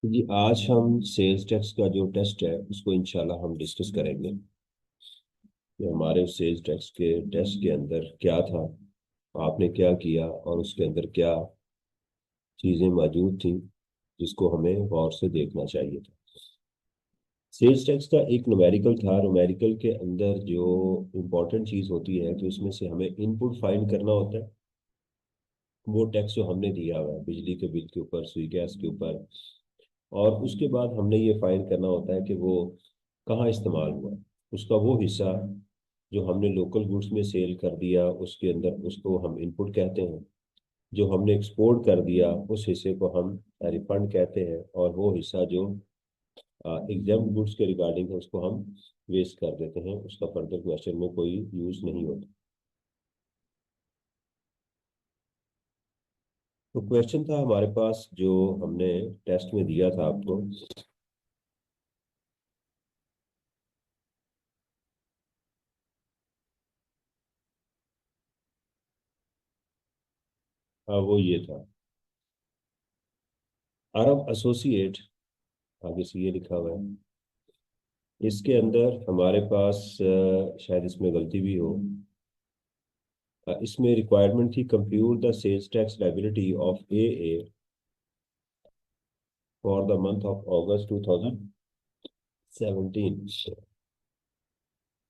जी आज हम sales tax का जो टेस्ट है उसको इंशाल्लाह हम डिस्कस करेंगे कि हमारे सेल्स टैक्स के टेस्ट के अंदर क्या था, आपने क्या किया और उसके अंदर क्या चीज़ें मौजूद थी जिसको हमें गौर से देखना चाहिए था। सेल्स टैक्स का एक न्यूमेरिकल था। न्यूमेरिकल के अंदर जो इम्पोर्टेंट चीज़ होती है कि उसमें से हमें इनपुट फाइंड करना होता है। वो टैक्स जो हमने दिया हुआ है बिजली के बिल के ऊपर, सुई गैस के ऊपर, और उसके बाद हमने ये फाइंड करना होता है कि वो कहाँ इस्तेमाल हुआ। उसका वो हिस्सा जो हमने लोकल गुड्स में सेल कर दिया उसके अंदर उसको हम इनपुट कहते हैं। जो हमने एक्सपोर्ट कर दिया उस हिस्से को हम रिफंड कहते हैं। और वो हिस्सा जो एग्जाम गुड्स के रिगार्डिंग है उसको हम वेस्ट कर देते हैं, उसका फर्दर क्वेश्चन में कोई यूज नहीं होता। तो क्वेश्चन था हमारे पास जो हमने टेस्ट में दिया था आपको। वो ये था, अरब एसोसिएट, आगे से ये लिखा हुआ है। इसके अंदर हमारे पास शायद इसमें गलती भी हो। इसमें रिक्वायरमेंट थी compute the sales tax liability of A for the month of August 2017।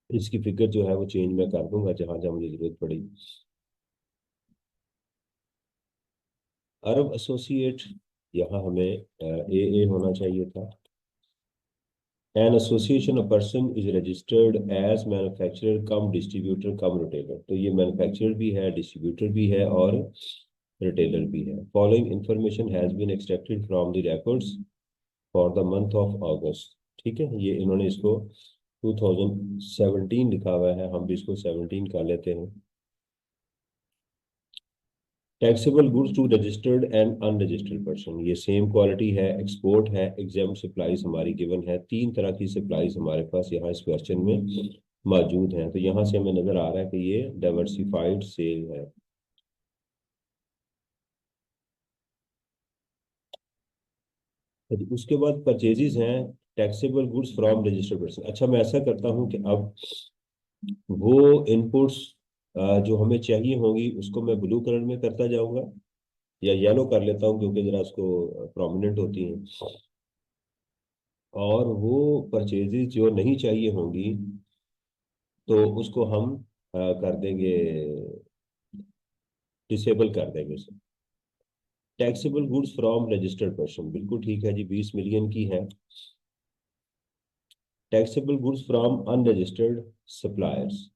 इसकी फिगर जो है वो चेंज मैं कर दूंगा जहां जहां मुझे जरूरत पड़ी। अरब एसोसिएट, यहाँ हमें ए होना चाहिए था। An association of person is registered as manufacturer come distributor come retailer. तो ये मैन्युफैक्चरर भी है, डिस्ट्रीब्यूटर भी है और रिटेलर भी है। Following information has been extracted from the records for the month of August. ठीक है, ये इन्होंने इसको 2017 लिखा हुआ है, हम भी इसको 17 कर लेते हैं। Taxable goods to registered and unregistered person, ये सेम क्वालिटी है, एक्सपोर्ट है, एग्जाम सप्लाईज हमारी गिवन है। तीन तरह की सप्लाईज हमारे पास यहाँ इस क्वेश्चन में मौजूद हैं। तो यहाँ से हमें नजर आ रहा है कि ये डाइवर्सिफाइड सेल है। उसके बाद परचेजेस हैं taxable goods from registered person. अच्छा, मैं ऐसा करता हूँ कि अब वो इनपुट्स जो हमें चाहिए होंगी उसको मैं ब्लू कलर में करता जाऊंगा, या येलो कर लेता हूँ क्योंकि जरा उसको प्रोमिनेंट होती हैं। और वो परचेजेस जो नहीं चाहिए होंगी तो उसको हम कर देंगे, डिसेबल कर देंगे उसे। Taxable goods from registered person, बिल्कुल ठीक है जी, 20 मिलियन की है। Taxable goods from unregistered suppliers,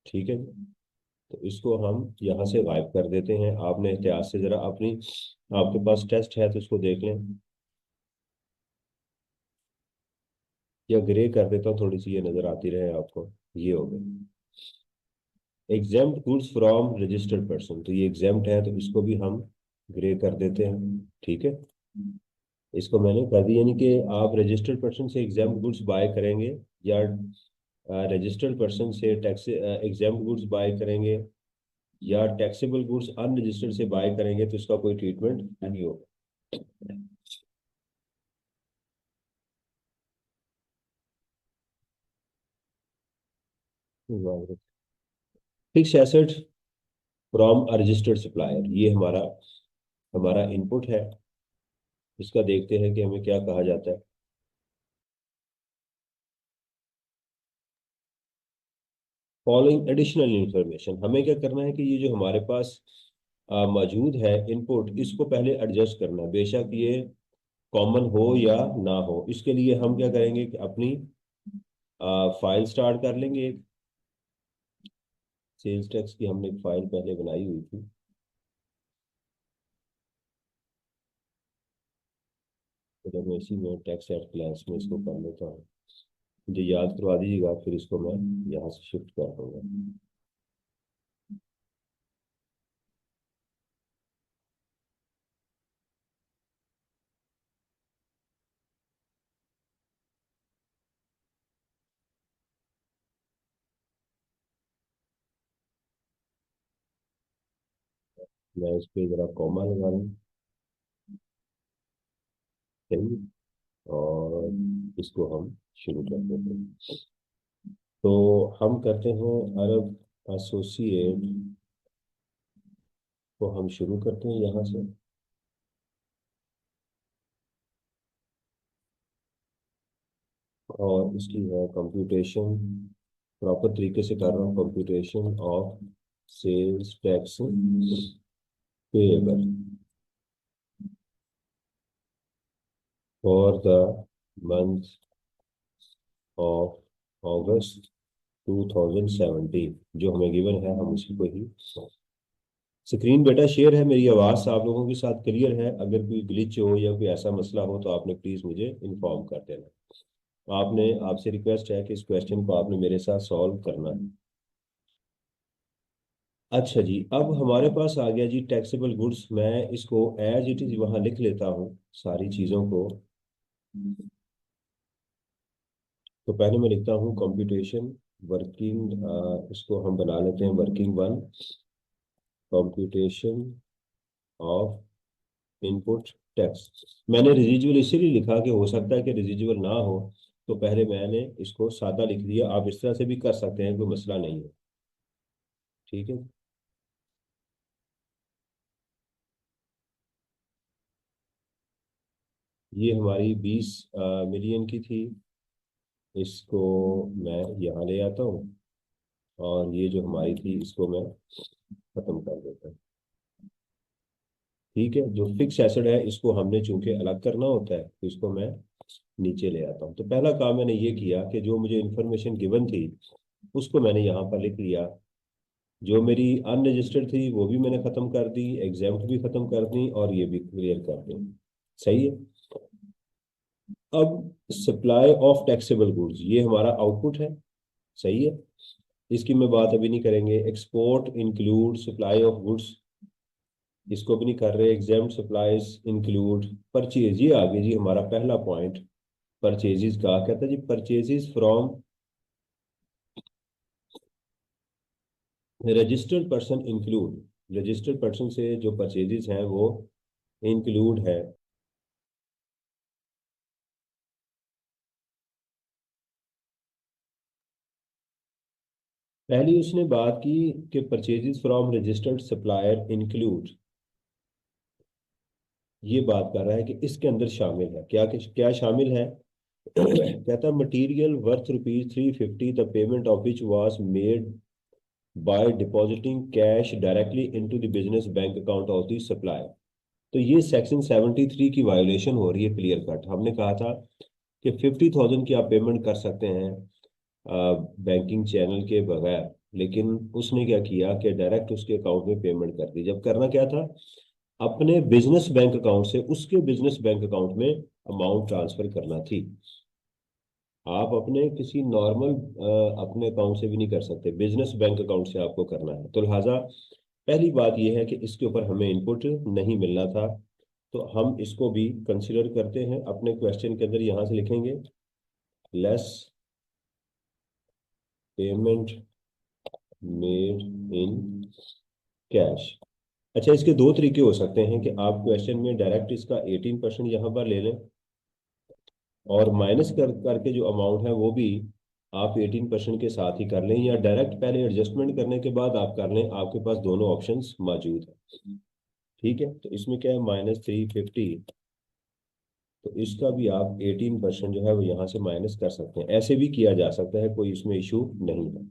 ठीक है जी। तो इसको हम यहाँ से गायब कर देते हैं। आपने एहतियात से जरा अपनी, आपके पास टेस्ट है तो इसको देख लें, या ग्रे कर देता हूँ थोड़ी सी ये नजर आती रहे आपको। ये हो गई exempt goods from registered person, तो ये एग्जाम्प्ट है तो इसको भी हम ग्रे कर देते हैं। ठीक है, इसको मैंने कर दिया, यानी कि आप रजिस्टर्ड पर्सन से एग्जाम्प्ट गुड्स बाय करेंगे या रजिस्टर्ड पर्सन से टैक्स एग्जाम्प्ट गुड्स बाय करेंगे या टैक्सेबल गुड्स अनरजिस्टर्ड से बाय करेंगे तो इसका कोई ट्रीटमेंट नहीं होगा। Fix asset from a registered supplier, ये हमारा हमारा इनपुट है। इसका देखते हैं कि हमें क्या कहा जाता है। फॉलोइंग एडिशनल इंफॉर्मेशन, हमें क्या करना है कि ये जो हमारे पास मौजूद है इनपुट, इसको पहले एडजस्ट करना है, बेशक ये कॉमन हो या ना हो। इसके लिए हम क्या करेंगे कि अपनी फाइल स्टार्ट कर लेंगे। सेल्स टैक्स की हमने एक फाइल पहले बनाई हुई थी, तो जब मैं इसी में टैक्स एट ग्लांस में इसको कर लेता हूँ, मुझे याद करवा दीजिएगा, फिर इसको मैं यहाँ से शिफ्ट कर दूंगा। मैं इस पे जरा कॉमा लगा लूँ, सही है। और इसको हम शुरू कर देते हैं। तो हम करते हैं अरब एसोसिएट को हम शुरू करते हैं यहाँ से। और इसकी है कंप्यूटेशन, प्रॉपर तरीके से कर रहा हूँ, computation of sales tax payable for the month of August 2017 जो हमें गिवन है, हम उसी को ही। स्क्रीन बेटा शेयर है, मेरी आवाज़ आप लोगों के साथ क्लियर है? अगर कोई ग्लिच हो या कोई ऐसा मसला हो तो आपने प्लीज़ मुझे इन्फॉर्म कर देना। आपने, आपसे रिक्वेस्ट है कि इस क्वेश्चन को आपने मेरे साथ सॉल्व करना है। अच्छा जी, अब हमारे पास आ गया जी टैक्सेबल गुड्स। मैं इसको एज इट इज वहां लिख लेता हूँ सारी चीज़ों को। तो पहले मैं लिखता हूँ कंप्यूटेशन वर्किंग, इसको हम बना लेते हैं working one, computation of input tax. मैंने रेजिजुअल इसीलिए लिखा कि हो सकता है कि रेजिजुअल ना हो, तो पहले मैंने इसको सादा लिख दिया। आप इस तरह से भी कर सकते हैं, कोई मसला नहीं है। ठीक है। ये हमारी 20 मिलियन की थी। इसको मैं यहाँ ले आता हूँ, और ये जो हमारी थी इसको मैं खत्म कर देता हूँ। ठीक है। जो फिक्स एसेट है इसको हमने चूंकि अलग करना होता है, तो इसको मैं नीचे ले आता हूँ। तो पहला काम मैंने ये किया कि जो मुझे इंफॉर्मेशन गिवन थी उसको मैंने यहाँ पर लिख लिया। जो मेरी अनरजिस्टर्ड थी वो भी मैंने खत्म कर दी, एग्जाम्प्ट भी खत्म कर दी, और ये भी क्लियर कर दी। सही है। अब सप्लाई ऑफ टैक्सेबल गुड्स ये हमारा आउटपुट है। सही है। इसकी मैं बात अभी नहीं करेंगे। Export include supply of goods, इसको भी नहीं कर रहे। Exempt supplies include purchase. ये आ गया जी हमारा पहला पॉइंट परचेजेस का। कहता है जी purchases from registered person include. Registered person से जो परचेजेस हैं वो इंक्लूड है। पहली उसने बात की कि purchases from registered supplier include, ये बात कर रहा है कि इसके अंदर शामिल है क्या, क्या शामिल है। कहता material worth ₹350 the payment of which was made by depositing cash directly into the business bank account of the supplier. तो ये सेक्शन 73 की वायोलेशन हो रही है क्लियर कट। हमने कहा था कि 50,000 की आप पेमेंट कर सकते हैं बैंकिंग चैनल के बगैर, लेकिन उसने क्या किया कि डायरेक्ट उसके अकाउंट में पेमेंट कर दी। जब करना क्या था, अपने बिजनेस बैंक अकाउंट से उसके बिजनेस बैंक अकाउंट में अमाउंट ट्रांसफर करना थी। आप अपने किसी नॉर्मल अपने अकाउंट से भी नहीं कर सकते, बिजनेस बैंक अकाउंट से आपको करना है। तो लिहाजा पहली बात यह है कि इसके ऊपर हमें इनपुट नहीं मिलना था, तो हम इसको भी कंसिडर करते हैं। अपने क्वेश्चन के अंदर यहां से लिखेंगे less payment made in cash. अच्छा, इसके दो तरीके हो सकते हैं कि आप क्वेश्चन में डायरेक्ट इसका 18% यहाँ पर ले लें, और माइनस करके जो अमाउंट है वो भी आप 18% के साथ ही कर लें, या डायरेक्ट पहले एडजस्टमेंट करने के बाद आप कर लें। आपके पास दोनों ऑप्शंस मौजूद है। ठीक है। तो इसमें क्या है, -350, तो इसका भी आप 18% जो है वो यहाँ से माइनस कर सकते हैं। ऐसे भी किया जा सकता है, कोई इसमें इशू नहीं है।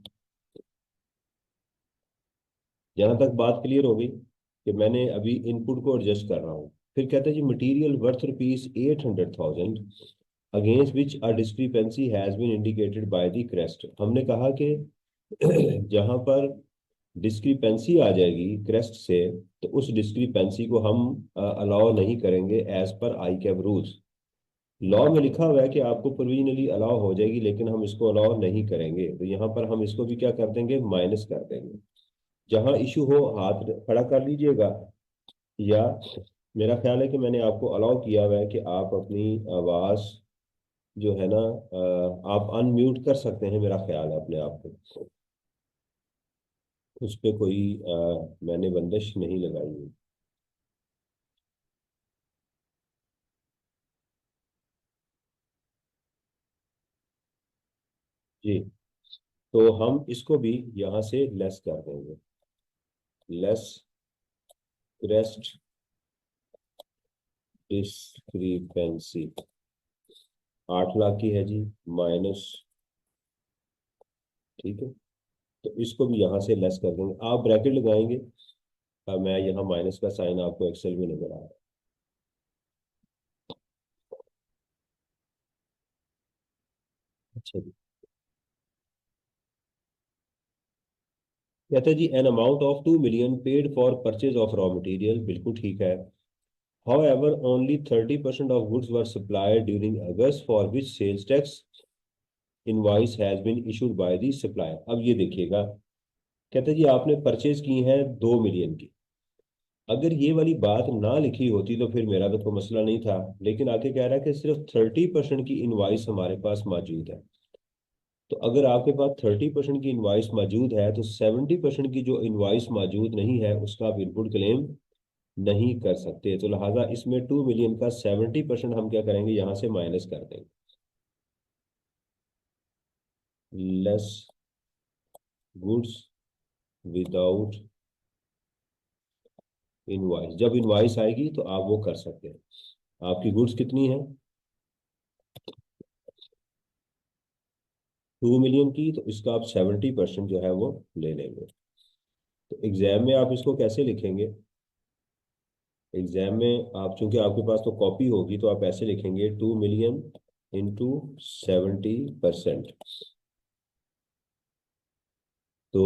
जहां तक बात क्लियर हो गई कि मैंने अभी इनपुट को एडजस्ट कर रहा हूँ। फिर कहते हैं जी material worth ₹800,000 against which a discrepancy has been indicated by the crest. हमने कहा कि जहां पर डिस्क्रिपेंसी आ जाएगी क्रेस्ट से, तो उस डिस्क्रिपेंसी को हम अलाउ नहीं करेंगे एज पर आई कैब रूल्स। लॉ में लिखा हुआ है कि आपको प्रोविजनली अलाउ हो जाएगी, लेकिन हम इसको अलाउ नहीं करेंगे। तो यहाँ पर हम इसको भी क्या कर देंगे, माइनस कर देंगे। जहां इशू हो हाथ खड़ा कर लीजिएगा, या मेरा ख्याल है कि मैंने आपको अलाउ किया हुआ है कि आप अपनी आवाज जो है ना आप अनम्यूट कर सकते हैं, मेरा ख्याल है अपने आप को। उस पर कोई मैंने बंदिश नहीं लगाई है। जी। तो हम इसको भी यहाँ से लेस कर देंगे, लेस क्रेस्ट डिस्क्रिपेंसी 8 लाख की है जी, माइनस, ठीक है। तो इसको भी यहाँ से लेस कर देंगे, आप ब्रैकेट लगाएंगे। मैं यहाँ माइनस का साइन आपको एक्सेल में नजर आ रहा है। अच्छा जी, कहते हैं जी an amount of 2 million paid for purchase of raw material, बिल्कुल ठीक है। However, only 30% of goods were supplied during August, for which sales tax invoice has been issued by the supplier। अब ये देखिएगा, कहते हैं जी आपने परचेज की है 2 million की। अगर ये वाली बात ना लिखी होती तो फिर मेरा तो कोई मसला नहीं था, लेकिन आगे कह रहा है कि सिर्फ 30% की इनवाइस हमारे पास मौजूद है। तो अगर आपके पास 30% की इनवाइस मौजूद है तो 70% की जो इनवाइस मौजूद नहीं है उसका आप इनपुट क्लेम नहीं कर सकते। तो लिहाजा इसमें 2 million का 70% हम क्या करेंगे, यहाँ से माइनस कर देंगे। लेस गुड्स विदाउट इनवाइस, जब इनवाइस आएगी तो आप वो कर सकते हैं। आपकी गुड्स कितनी है, 2 million की, तो इसका आप 70% जो है वो ले लेंगे। तो एग्जाम में आप इसको कैसे लिखेंगे, एग्जाम में आप चूंकि आपके पास तो कॉपी होगी तो आप ऐसे लिखेंगे 2 million इंटू 70%। तो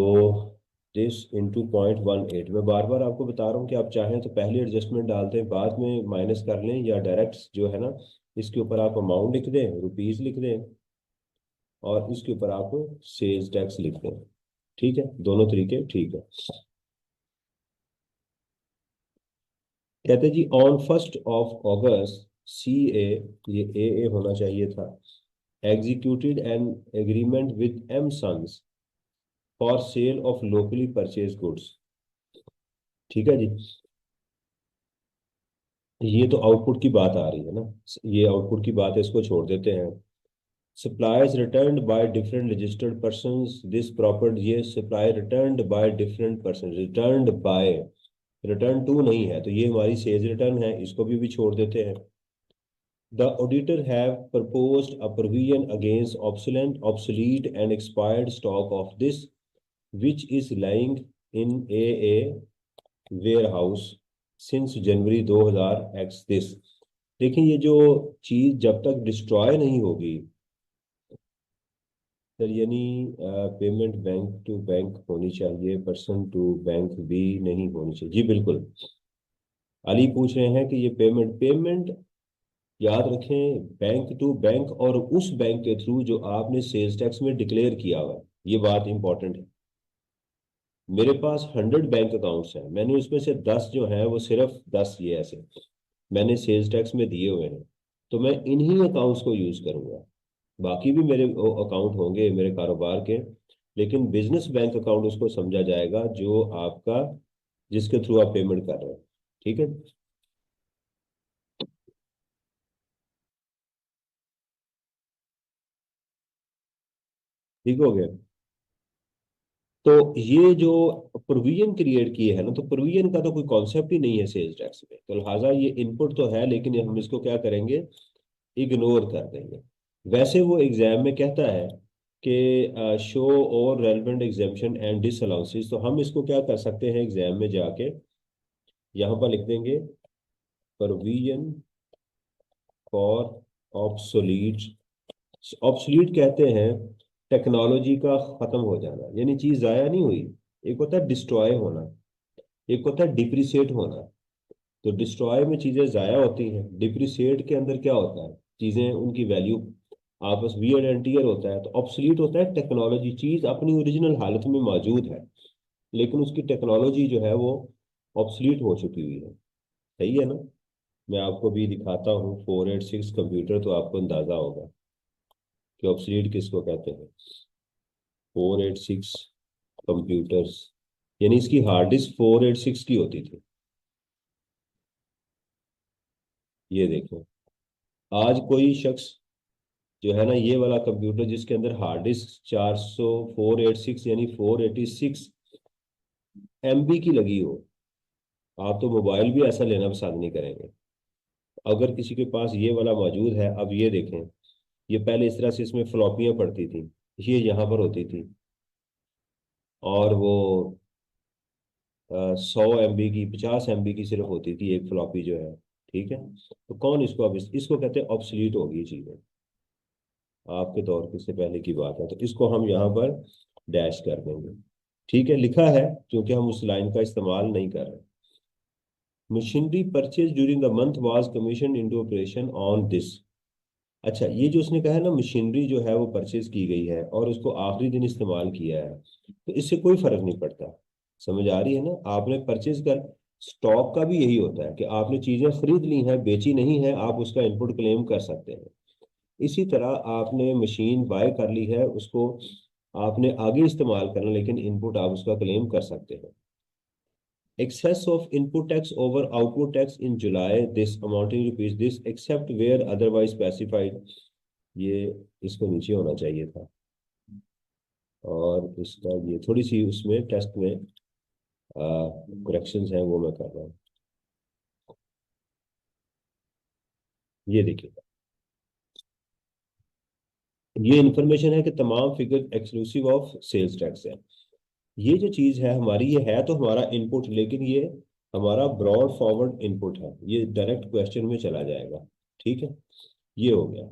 दिस इंटू 0.18। मैं बार बार आपको बता रहा हूँ कि आप चाहें तो पहले एडजस्टमेंट डालते हैं, बाद में माइनस कर लें, या डायरेक्ट जो है ना इसके ऊपर आप अमाउंट लिख दें, रुपीज लिख दें, और इसके ऊपर आप सेल्स टैक्स लिख दें। ठीक है, दोनों तरीके ठीक है। कहते जी ऑन 1 ऑगस्ट सी ए, ये ए होना चाहिए था, executed an agreement with M sons for sale of locally purchase goods. ठीक है जी, ये तो आउटपुट की बात आ रही है ना, ये आउटपुट की बात है, इसको छोड़ देते हैं। suppliers returned by different registered persons this property, ये supply returned by different persons, returned by, return टू नहीं है तो ये हमारी सेज रिटर्न है, इसको भी छोड़ देते हैं। The auditor have proposed a provision against obsolete and expired stock of this, which is lying in a warehouse since January 2000 x this। देखिए ये जो चीज जब तक डिस्ट्रॉय नहीं होगी, सर यानी पेमेंट बैंक टू बैंक होनी चाहिए, पर्सन टू बैंक भी नहीं होनी चाहिए। जी बिल्कुल, अली पूछ रहे हैं कि ये पेमेंट पेमेंट याद रखें बैंक टू बैंक, और उस बैंक के थ्रू जो आपने सेल्स टैक्स में डिक्लेयर किया हुआ है, ये बात इंपॉर्टेंट है। मेरे पास 100 बैंक अकाउंट्स हैं, मैंने उसमें से 10 जो हैं वो सिर्फ 10 ये ऐसे मैंने सेल्स टैक्स में दिए हुए हैं, तो मैं इन्हीं अकाउंट्स को यूज करूंगा। बाकी भी मेरे अकाउंट होंगे मेरे कारोबार के, लेकिन बिजनेस बैंक अकाउंट उसको समझा जाएगा जो आपका, जिसके थ्रू आप पेमेंट कर रहे हैं। ठीक है, ठीक हो गया। तो ये जो प्रोविजन क्रिएट किए है ना, तो प्रोविजन का तो कोई कॉन्सेप्ट ही नहीं है सेल्स टैक्स में, तो लिहाजा ये इनपुट तो है लेकिन हम इसको क्या करेंगे, इग्नोर कर देंगे। वैसे वो एग्जाम में कहता है कि शो और रेलिवेंट एग्जाम्पशन एंड डिसअलाउंसेस, तो हम इसको क्या कर सकते हैं एग्जाम में जाके यहाँ पर लिख देंगे प्रोविजन फॉर ऑब्सोलीट। ऑब्सोलीट कहते हैं टेक्नोलॉजी का खत्म हो जाना, यानी चीज जाया नहीं हुई। एक होता है डिस्ट्रॉय होना, एक होता है डिप्रिसिएट होना। तो डिस्ट्रॉय में चीजें जाया होती हैं, डिप्रिसिएट के अंदर क्या होता है, चीजें उनकी वैल्यू आपस वियर एंड टीयर होता है। तो ऑब्सोलीट होता है टेक्नोलॉजी, चीज अपनी ओरिजिनल हालत में मौजूद है लेकिन उसकी टेक्नोलॉजी जो है वो ऑब्सोलीट हो चुकी हुई है। सही है ना, मैं आपको भी दिखाता हूँ 486 कंप्यूटर, तो आपको अंदाजा होगा कि ऑब्सोलीट किसको कहते हैं। 486 कंप्यूटर्स, यानी इसकी हार्ड डिस्क 486 की होती थी। ये देखो, आज कोई शख्स जो है ना ये वाला कंप्यूटर जिसके अंदर हार्ड डिस्क 486 यानी 486 MB की लगी हो, आप तो मोबाइल भी ऐसा लेना पसंद नहीं करेंगे। अगर किसी के पास ये वाला मौजूद है, अब ये देखें, ये पहले इस तरह से इसमें फ्लॉपियां पड़ती थी, ये यहाँ पर होती थी, और वो 100 MB की, 50 MB की सिर्फ होती थी एक फ्लॉपी जो है। ठीक है, तो कौन इसको, अब इसको कहते हैं ऑब्सलीट होगी ये चीजें, आपके दौर के से पहले की बात है, तो इसको हम यहाँ पर डैश कर देंगे। ठीक है, लिखा है, क्योंकि हम उस लाइन का इस्तेमाल नहीं कर रहे। Machinery purchase during the month was commission into operation on this. अच्छा, ये जो उसने कहा है ना, मशीनरी जो है वो परचेज की गई है और उसको आखिरी दिन इस्तेमाल किया है, तो इससे कोई फर्क नहीं पड़ता। समझ आ रही है ना, आपने परचेज कर, स्टॉक का भी यही होता है कि आपने चीजें खरीद ली हैं, बेची नहीं है, आप उसका इनपुट क्लेम कर सकते हैं। इसी तरह आपने मशीन बाय कर ली है, उसको आपने आगे इस्तेमाल करना, लेकिन इनपुट आप उसका क्लेम कर सकते हैं। Excess of input tax over output tax in July, this amounting rupees this, except where otherwise specified। ये इसको नीचे होना चाहिए था, और इसका ये थोड़ी सी उसमें टेस्ट में करेक्शंस हैं, वो मैं कर रहा हूँ। ये देखिए, ये इंफॉर्मेशन है कि तमाम figure exclusive of sales tax है। ये जो चीज है हमारी, ये है तो हमारा इनपुट, लेकिन ये हमारा ब्रॉड फॉरवर्ड इनपुट है, ये डायरेक्ट क्वेश्चन में चला जाएगा। ठीक है, ये हो गया।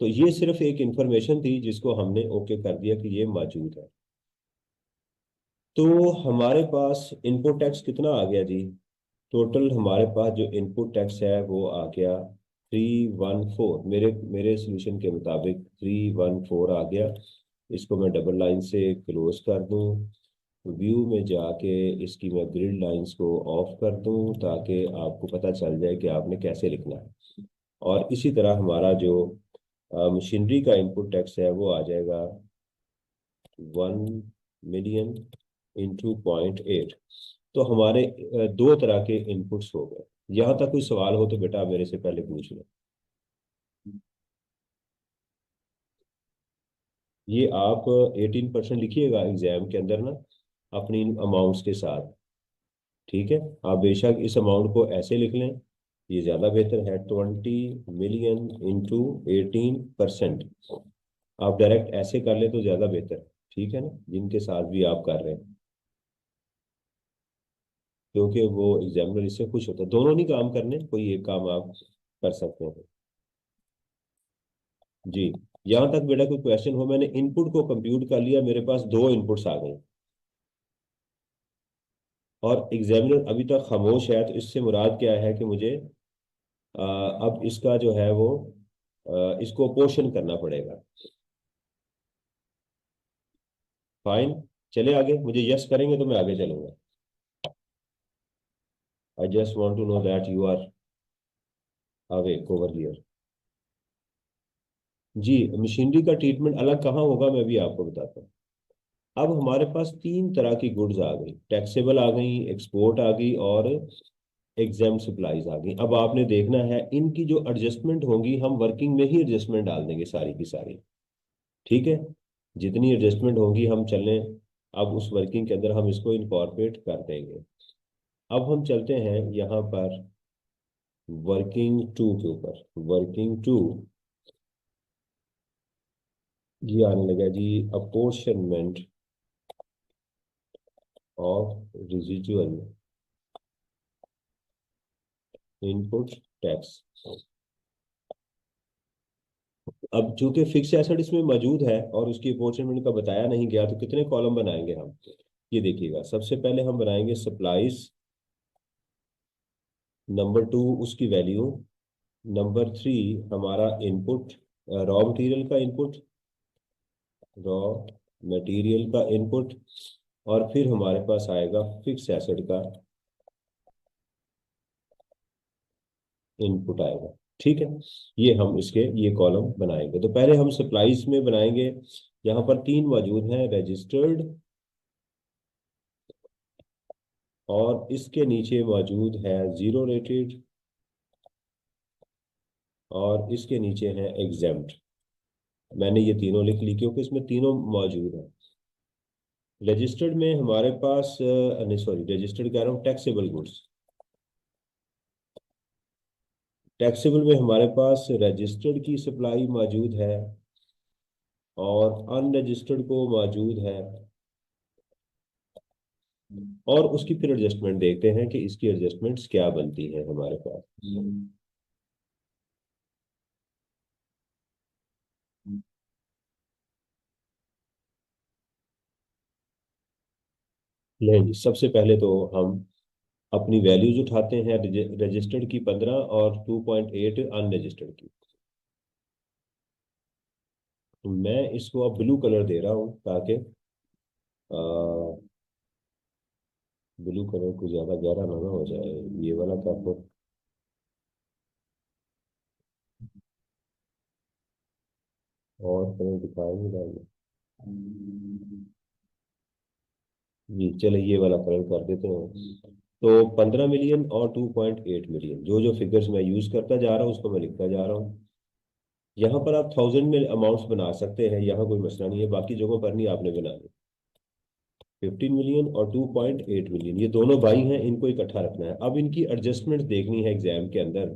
तो ये सिर्फ एक इंफॉर्मेशन थी जिसको हमने ओके कर दिया कि ये मौजूद है। तो हमारे पास इनपुट टैक्स कितना आ गया जी? टोटल हमारे पास जो इनपुट टैक्स है वो आ गया 314, मेरे मेरे सोल्यूशन के मुताबिक 314 आ गया। इसको मैं डबल लाइन से क्लोज कर दूं, व्यू में जाके इसकी मैं ग्रिड लाइंस को ऑफ कर दूं, ताकि आपको पता चल जाए कि आपने कैसे लिखना है। और इसी तरह हमारा जो मशीनरी का इनपुट टैक्स है वो आ जाएगा 1 मिलियन इंटू 0.8। तो हमारे दो तरह के इनपुट्स हो गए। यहाँ तक कोई सवाल हो तो बेटा आप मेरे से पहले पूछ लो। ये आप 18% लिखिएगा एग्जाम के अंदर ना, अपनी अमाउंट्स के साथ। ठीक है, आप बेशक इस अमाउंट को ऐसे लिख लें, ये ज़्यादा बेहतर है, 20 मिलियन इंटू 18%। आप डायरेक्ट ऐसे कर लें तो ज़्यादा बेहतर है, ठीक है ना, जिनके साथ भी आप कर रहे हैं, क्योंकि वो एग्जामिनर इससे खुश होता है। दोनों नहीं काम करने, कोई एक काम आप कर सकते हैं। जी, यहाँ तक बेटा कोई क्वेश्चन हो? मैंने इनपुट को कंप्यूट कर लिया, मेरे पास दो इनपुट्स आ गए, और एग्जामिनर अभी तक खामोश है, तो इससे मुराद क्या है कि मुझे अब इसका जो है वो इसको पोर्शन करना पड़ेगा। फाइन, चले आगे, मुझे यस करेंगे तो मैं आगे चलूंगा। I just want to know that you are awake over here. जी, मशीनरी का ट्रीटमेंट अलग कहाँ होगा मैं भी आपको बताता हूँ। अब हमारे पास तीन तरह की गुड्स आ गई, टैक्सेबल आ गई, एक्सपोर्ट आ गई, और एग्जाम सप्लाईज आ गई। अब आपने देखना है इनकी जो एडजस्टमेंट होंगी, हम वर्किंग में ही एडजस्टमेंट डाल देंगे सारी की सारी। ठीक है, जितनी एडजस्टमेंट होंगी हम चलें, अब उस वर्किंग के अंदर हम इसको इनकॉर्पोरेट कर देंगे। अब हम चलते हैं यहाँ पर वर्किंग टू के ऊपर। वर्किंग टू, ये आने लगा जी, अपोर्शनमेंट ऑफ रिजिजुअल इनपुट टैक्स। अब चूंकि फिक्स एसेट इसमें मौजूद है और उसकी अपॉर्चुनिटी का बताया नहीं गया, तो कितने कॉलम बनाएंगे हम? ये देखिएगा, सबसे पहले हम बनाएंगे सप्लाईज, नंबर 2 उसकी वैल्यू, नंबर 3 हमारा इनपुट, रॉ मटेरियल का इनपुट, रॉ मटेरियल का इनपुट, और फिर हमारे पास आएगा फिक्स एसेट का इनपुट आएगा। ठीक है, ये हम इसके ये कॉलम बनाएंगे। तो पहले हम सप्लाईज में बनाएंगे, यहाँ पर तीन मौजूद हैं, रजिस्टर्ड, और इसके नीचे मौजूद है जीरो रेटेड, और इसके नीचे है एग्जेम्प्ट। मैंने ये तीनों लिख ली क्योंकि इसमें तीनों मौजूद हैं। रजिस्टर्ड में हमारे पास नहीं सॉरी, रजिस्टर्ड कह रहा हूँ, टैक्सेबल गुड्स। टैक्सेबल में हमारे पास रजिस्टर्ड की सप्लाई मौजूद है और अनरजिस्टर्ड को मौजूद है, और उसकी फिर एडजस्टमेंट देखते हैं कि इसकी एडजस्टमेंट्स क्या बनती है हमारे पास। ले जी, सबसे पहले तो हम अपनी वैल्यूज उठाते हैं, रजिस्टर्ड की 15 और 2.8 अनरजिस्टर्ड की। तो मैं इसको अब ब्लू कलर दे रहा हूँ ताकि ब्लू कलर को ज्यादा गहरा ना हो जाए। ये वाला तो और कलर दिखाएंगे डाल। जी चलो ये वाला कलर कर देते हैं। तो 15 मिलियन और 2.8 मिलियन, जो जो फिगर्स मैं यूज करता जा रहा हूँ उसको मैं लिखता जा रहा हूँ। यहाँ पर आप थाउजेंड में अमाउंट्स बना सकते हैं, यहाँ कोई मसला नहीं है, बाकी जगहों पर नहीं आपने बनाने। 15 मिलियन और 2.8 मिलियन ये दोनों भाई हैं, इनको इकट्ठा रखना है। अब इनकी एडजस्टमेंट देखनी है एग्जाम के अंदर।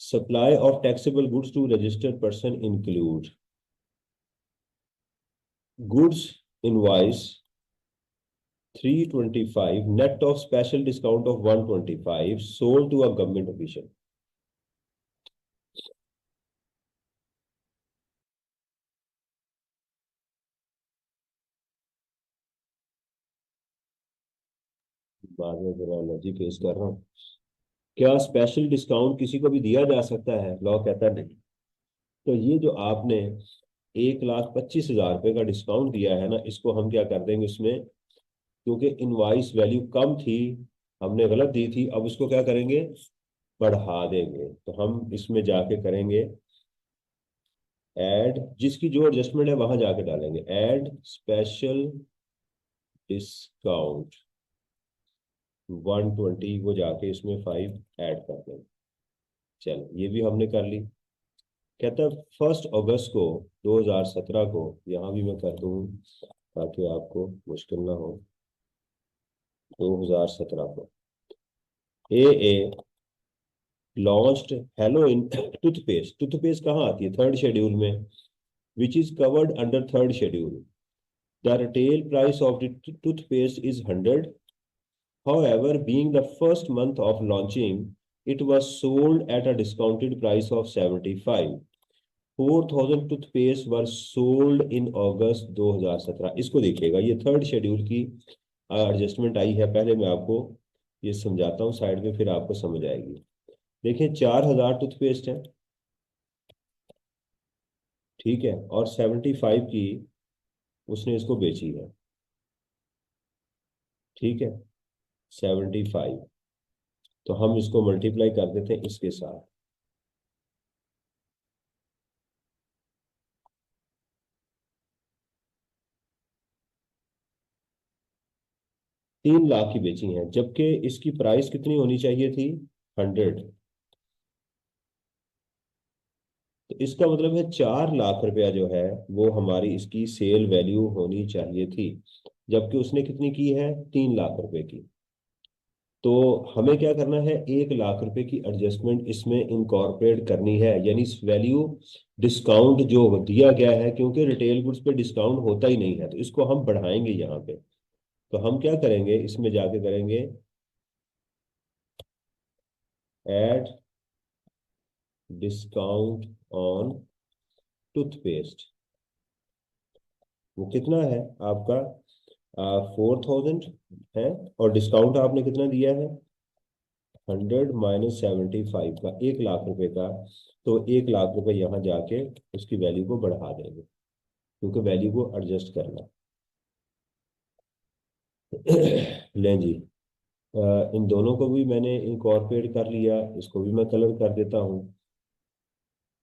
Supply of taxable goods to registered person include goods invoice 325 net of special discount of 125 sold to a government official। बाद में जरा एलर्जी फेस कर रहा हूँ। क्या स्पेशल डिस्काउंट किसी को भी दिया जा सकता है? लॉ कहता है नहीं। तो ये जो आपने 1,25,000 रुपये का डिस्काउंट दिया है ना, इसको हम क्या कर देंगे इसमें, क्योंकि इनवाइस वैल्यू कम थी, हमने गलत दी थी, अब इसको क्या करेंगे, बढ़ा देंगे। तो हम इसमें जाके करेंगे ऐड, जिसकी जो एडजस्टमेंट है वहां जाके डालेंगे, ऐड स्पेशल डिस्काउंट 120, वो जाके इसमें 5 ऐड कर देंगे। चलो ये भी हमने कर ली। कहता है 1 अगस्त को 2017 को, यहाँ भी मैं कर दूँ ताकि आपको मुश्किल ना हो। 2017 को A launched Hello in toothpaste. Toothpaste कहाँ आती है? थर्ड शेड्यूल में, which is covered under third schedule. The retail price of the toothpaste is 100। However, being the first month of launching, it was sold at a discounted price of 75। 4,000 toothpaste were sold in August 2017। इसको देखिएगा, ये third schedule की adjustment आई है। पहले मैं आपको ये समझाता हूँ साइड में, फिर आपको समझ आएगी। देखिए 4,000 टूथपेस्ट है, ठीक है, और 75 की उसने इसको बेची है, ठीक है, 75। तो हम इसको मल्टीप्लाई कर देते हैं इसके साथ। 3 लाख की बेची हैं, जबकि इसकी प्राइस कितनी होनी चाहिए थी? 100। तो इसका मतलब है 4 लाख रुपया जो है वो हमारी इसकी सेल वैल्यू होनी चाहिए थी, जबकि उसने कितनी की है? 3 लाख रुपए की। तो हमें क्या करना है, 1 लाख रुपए की एडजस्टमेंट इसमें इनकॉर्पोरेट करनी है, यानी वैल्यू डिस्काउंट जो दिया गया है, क्योंकि रिटेल गुड्स पे डिस्काउंट होता ही नहीं है, तो इसको हम बढ़ाएंगे यहाँ पे। तो हम क्या करेंगे, इसमें जाके करेंगे ऐड डिस्काउंट ऑन टूथपेस्ट। वो कितना है आपका? 4,000 है, और डिस्काउंट आपने कितना दिया है? 100 - 75 का, 1 लाख रुपए का। तो 1 लाख रुपए यहाँ जाके उसकी वैल्यू को बढ़ा देंगे, क्योंकि वैल्यू को एडजस्ट करना। लें जी, इन दोनों को भी मैंने इनकॉर्पोरेट कर लिया, इसको भी मैं कलर कर देता हूँ।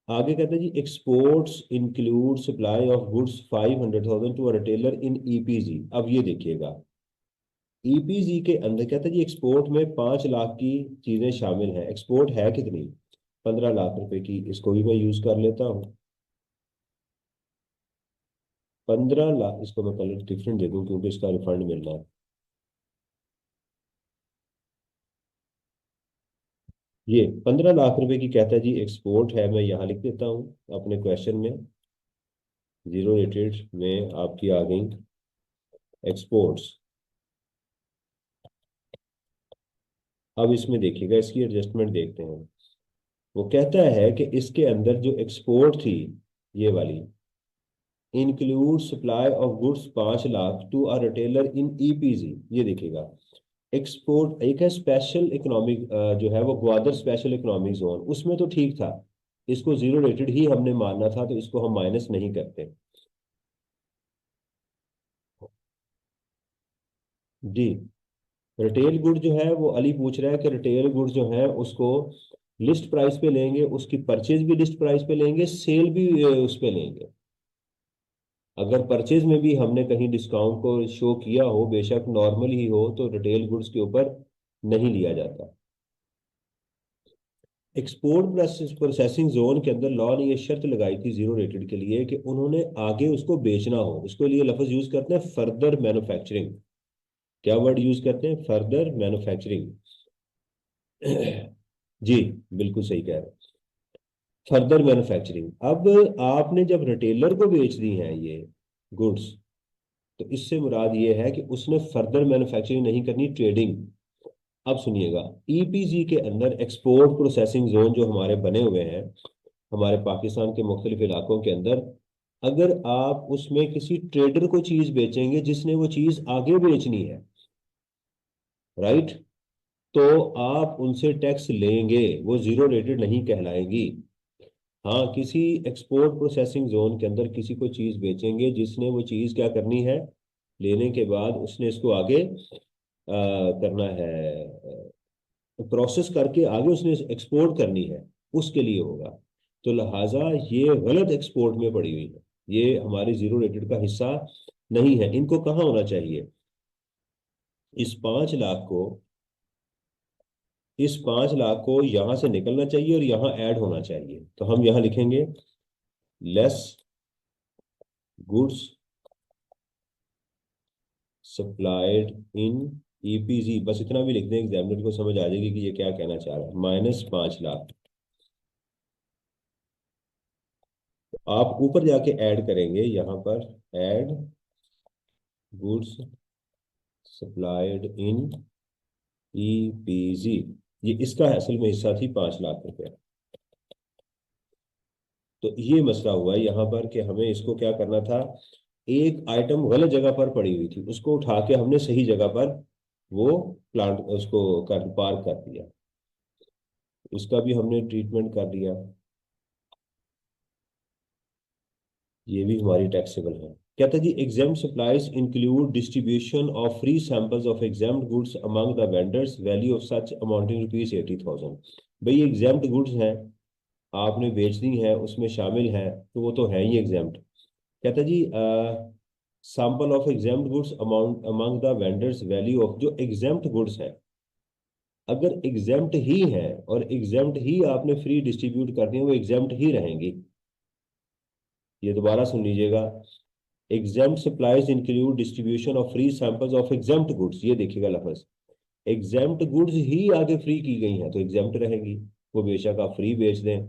आगे कहते हैं जी, exports include supply of goods 500,000 to a retailer in EPG. अब ये देखिएगा, ईपीजी के अंदर कहता है जी एक्सपोर्ट में 5 लाख की चीजें शामिल हैं। एक्सपोर्ट है कितनी? 15 लाख रुपए की। इसको भी मैं यूज कर लेता हूँ। 15 लाख, इसको मैं कलर डिफरेंट दे दूं क्योंकि इसका रिफंड मिलना है। ये 15 लाख रुपए की कहता है जी एक्सपोर्ट है, मैं यहाँ लिख देता हूँ अपने क्वेश्चन में, जीरो रेटेड में आपकी आ गई एक्सपोर्ट्स। अब इसमें देखिएगा, इसकी एडजस्टमेंट देखते हैं। वो कहता है कि इसके अंदर जो एक्सपोर्ट थी, ये वाली, include supply of goods 5 lakh to a retailer in EPG. ये देखिएगा, एक्सपोर्ट एक है स्पेशल इकोनॉमिक, जो है वो ग्वादर स्पेशल इकोनॉमिक जोन, उसमें तो ठीक था, इसको जीरो रेटेड ही हमने मानना था, तो इसको हम माइनस नहीं करते। जी, रिटेल गुड जो है वो अली पूछ रहा है कि रिटेल गुड जो है उसको लिस्ट प्राइस पे लेंगे, उसकी परचेज भी लिस्ट प्राइस पे लेंगे, सेल भी उस पे लेंगे। अगर परचेज में भी हमने कहीं डिस्काउंट को शो किया हो, बेशक नॉर्मल ही हो, तो रिटेल गुड्स के ऊपर नहीं लिया जाता। एक्सपोर्ट प्रोसेसिंग जोन के अंदर लॉ ने यह शर्त लगाई थी जीरो रेटेड के लिए कि उन्होंने आगे उसको बेचना हो, उसके लिए लफ्ज यूज करते हैं फर्दर मैन्युफैक्चरिंग। क्या वर्ड यूज करते हैं? Further manufacturing. जी, बिल्कुल सही कह रहे हैं, फर्दर मैन्युफैक्चरिंग। अब आपने जब रिटेलर को बेच दी हैं ये गुड्स, तो इससे मुराद ये है कि उसने फर्दर मैन्युफैक्चरिंग नहीं करनी, ट्रेडिंग। अब सुनिएगा, ईपीजी के अंदर एक्सपोर्ट प्रोसेसिंग जोन जो हमारे बने हुए हैं हमारे पाकिस्तान के मुख्तलिफ इलाकों के अंदर, अगर आप उसमें किसी ट्रेडर को चीज बेचेंगे जिसने वो चीज आगे बेचनी है, राइट, तो आप उनसे टैक्स लेंगे, वो जीरो रेटेड नहीं कहलाएगी। हाँ, किसी एक्सपोर्ट प्रोसेसिंग जोन के अंदर किसी को चीज बेचेंगे जिसने वो चीज क्या करनी है, लेने के बाद उसने इसको आगे करना है, प्रोसेस करके आगे उसने एक्सपोर्ट करनी है, उसके लिए होगा। तो लिहाजा ये गलत एक्सपोर्ट में पड़ी हुई है, ये हमारी जीरो रेटेड का हिस्सा नहीं है। इनको कहाँ होना चाहिए? इस 5 लाख को, इस 5 लाख को यहां से निकलना चाहिए और यहां ऐड होना चाहिए। तो हम यहां लिखेंगे लेस गुड्स सप्लाइड इन ईपीजी, बस इतना भी लिख दें, एग्जामिनर को समझ आ जाएगी कि ये क्या कहना चाह रहा है, -5 लाख। आप ऊपर जाके ऐड करेंगे, यहां पर ऐड गुड्स सप्लाइड इन ईपीजी, ये इसका असल में हिस्सा थी 5 लाख रुपए। तो ये मसला हुआ है यहाँ पर कि हमें इसको क्या करना था, एक आइटम गलत जगह पर पड़ी हुई थी, उसको उठा के हमने सही जगह पर वो प्लांट उसको कर पार्क कर दिया, उसका भी हमने ट्रीटमेंट कर दिया, ये भी हमारी टैक्सेबल है। कहता है जी exempt supplies include distribution of free samples of exempt goods among the vendors, value of such amounting ₹80,000। भाई एग्जाम्ड गुड्स हैं, आपने बेच दी है, उसमें शामिल है, तो वो तो है ही एग्जाम्ड। कहता है जी sample of exempt goods amount among the vendors, value of, जो एग्जाम्ड गुड्स है, अगर एग्जाम्ड ही है और एग्जाम्ड ही आपने फ्री डिस्ट्रीब्यूट कर दी, वो एग्जाम्ड ही रहेंगी। ये दोबारा सुन लीजिएगा, exempt supplies include distribution of free samples of exempt goods, ये देखिएगा लफ्ज, exempt goods ही आगे फ्री की गई हैं तो exempt रहेंगी, वो बेशक आप फ्री बेच दें।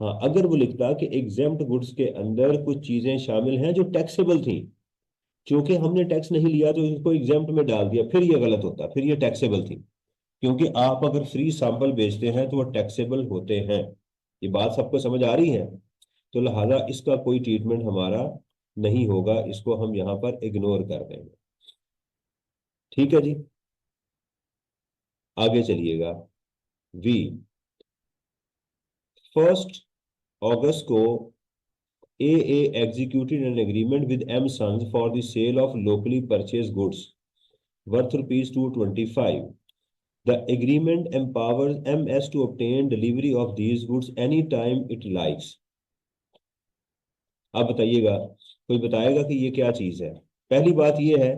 हाँ, अगर वो लिखता कि exempt goods के अंदर कुछ चीजें शामिल हैं जो टैक्सेबल थी, क्योंकि हमने टैक्स नहीं लिया तो इसको exempt में डाल दिया, फिर ये गलत होता, फिर ये टैक्सेबल थी। क्योंकि आप अगर फ्री सैंपल बेचते हैं तो वो टैक्सेबल होते हैं। ये बात सबको समझ आ रही है? तो लिहाजा इसका कोई ट्रीटमेंट हमारा नहीं होगा, इसको हम यहां पर इग्नोर कर देंगे। ठीक है जी, आगे चलिएगा। वी 1 अगस्त को A executed an agreement with M sons for the sale of locally purchase goods worth ₹225। The agreement empowers MS to obtain delivery of these goods anytime it likes। आप बताइएगा, कोई बताएगा कि ये क्या चीज है? पहली बात ये है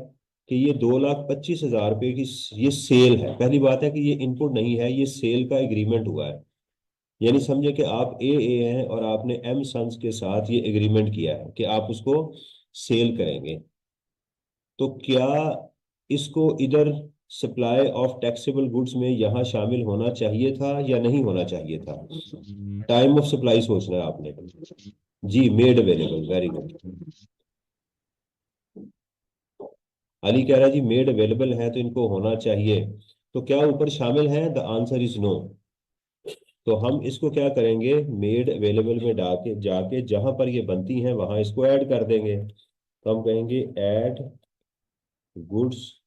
कि ये 2,25,000 रुपये की ये सेल है। पहली बात है कि ये इनपुट नहीं है, ये सेल का एग्रीमेंट हुआ है। यानी समझे कि आप ए हैं और आपने एम सन्स के साथ ये एग्रीमेंट किया है कि आप उसको सेल करेंगे, तो क्या इसको इधर सप्लाई ऑफ टैक्सेबल गुड्स में यहाँ शामिल होना चाहिए था या नहीं होना चाहिए था? टाइम ऑफ सप्लाई सोचना है आपने। जी, made available, very good. Ali कह रहा है जी मेड अवेलेबल है तो इनको होना चाहिए, तो क्या ऊपर शामिल है? The answer is no. तो हम इसको क्या करेंगे, मेड अवेलेबल में डाके जाके जहां पर ये बनती हैं वहां इसको ऐड कर देंगे। तो हम कहेंगे add goods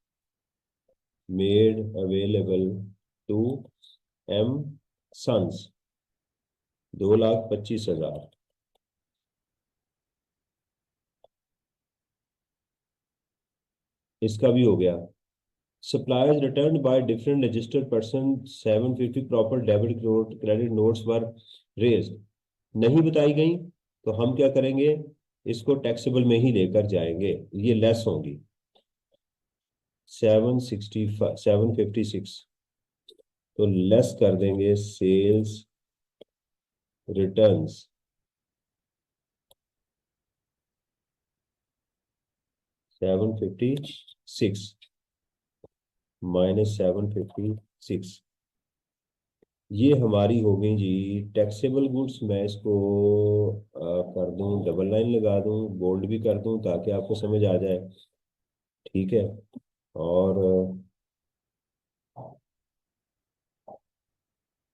made available to M Sons, 2,25,000। इसका भी हो गया। Supplies returned by different registered person 750 proper debit credit notes were raised, नहीं बताई गई, तो हम क्या करेंगे, इसको टैक्सेबल में ही लेकर जाएंगे, ये लेस होंगी। 756 तो लेस कर देंगे सेल्स रिटर्न्स 756 -756, ये हमारी हो गई जी टैक्सेबल गुड्स। मैं इसको कर दूं, डबल लाइन लगा दूं, बोल्ड भी कर दूं ताकि आपको समझ आ जाए। ठीक है। और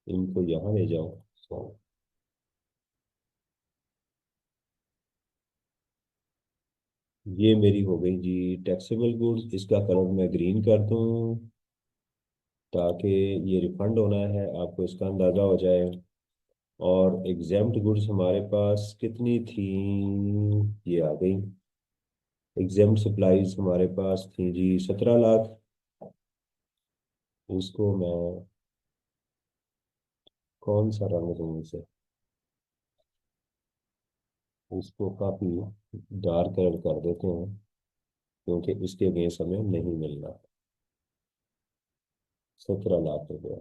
इनको यहाँ ले जाओ। ये मेरी हो गई जी टैक्सेबल गुड्स, इसका कलर मैं ग्रीन कर दूं ताकि ये रिफंड होना है, आपको इसका अंदाजा हो जाए। और एग्जाम्प्ट गुड्स हमारे पास कितनी थी, ये आ गई। एग्जाम्प्ट सप्लाईज हमारे पास थी जी 17 लाख। इसको मैं कौन सा रंग दूं इसे, इसको काफी डार्क कलर कर देते हैं क्योंकि इसके अगेंस्ट हमें नहीं मिलना। 17 लाख रुपया,